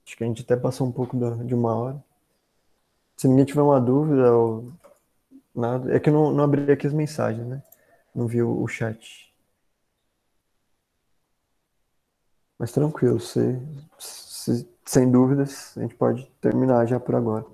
Acho que a gente até passou um pouco de 1 hora. Se ninguém tiver uma dúvida ou nada. É que eu não abri aqui as mensagens, né? Não vi o chat. Mas tranquilo, sem dúvidas, a gente pode terminar já por agora.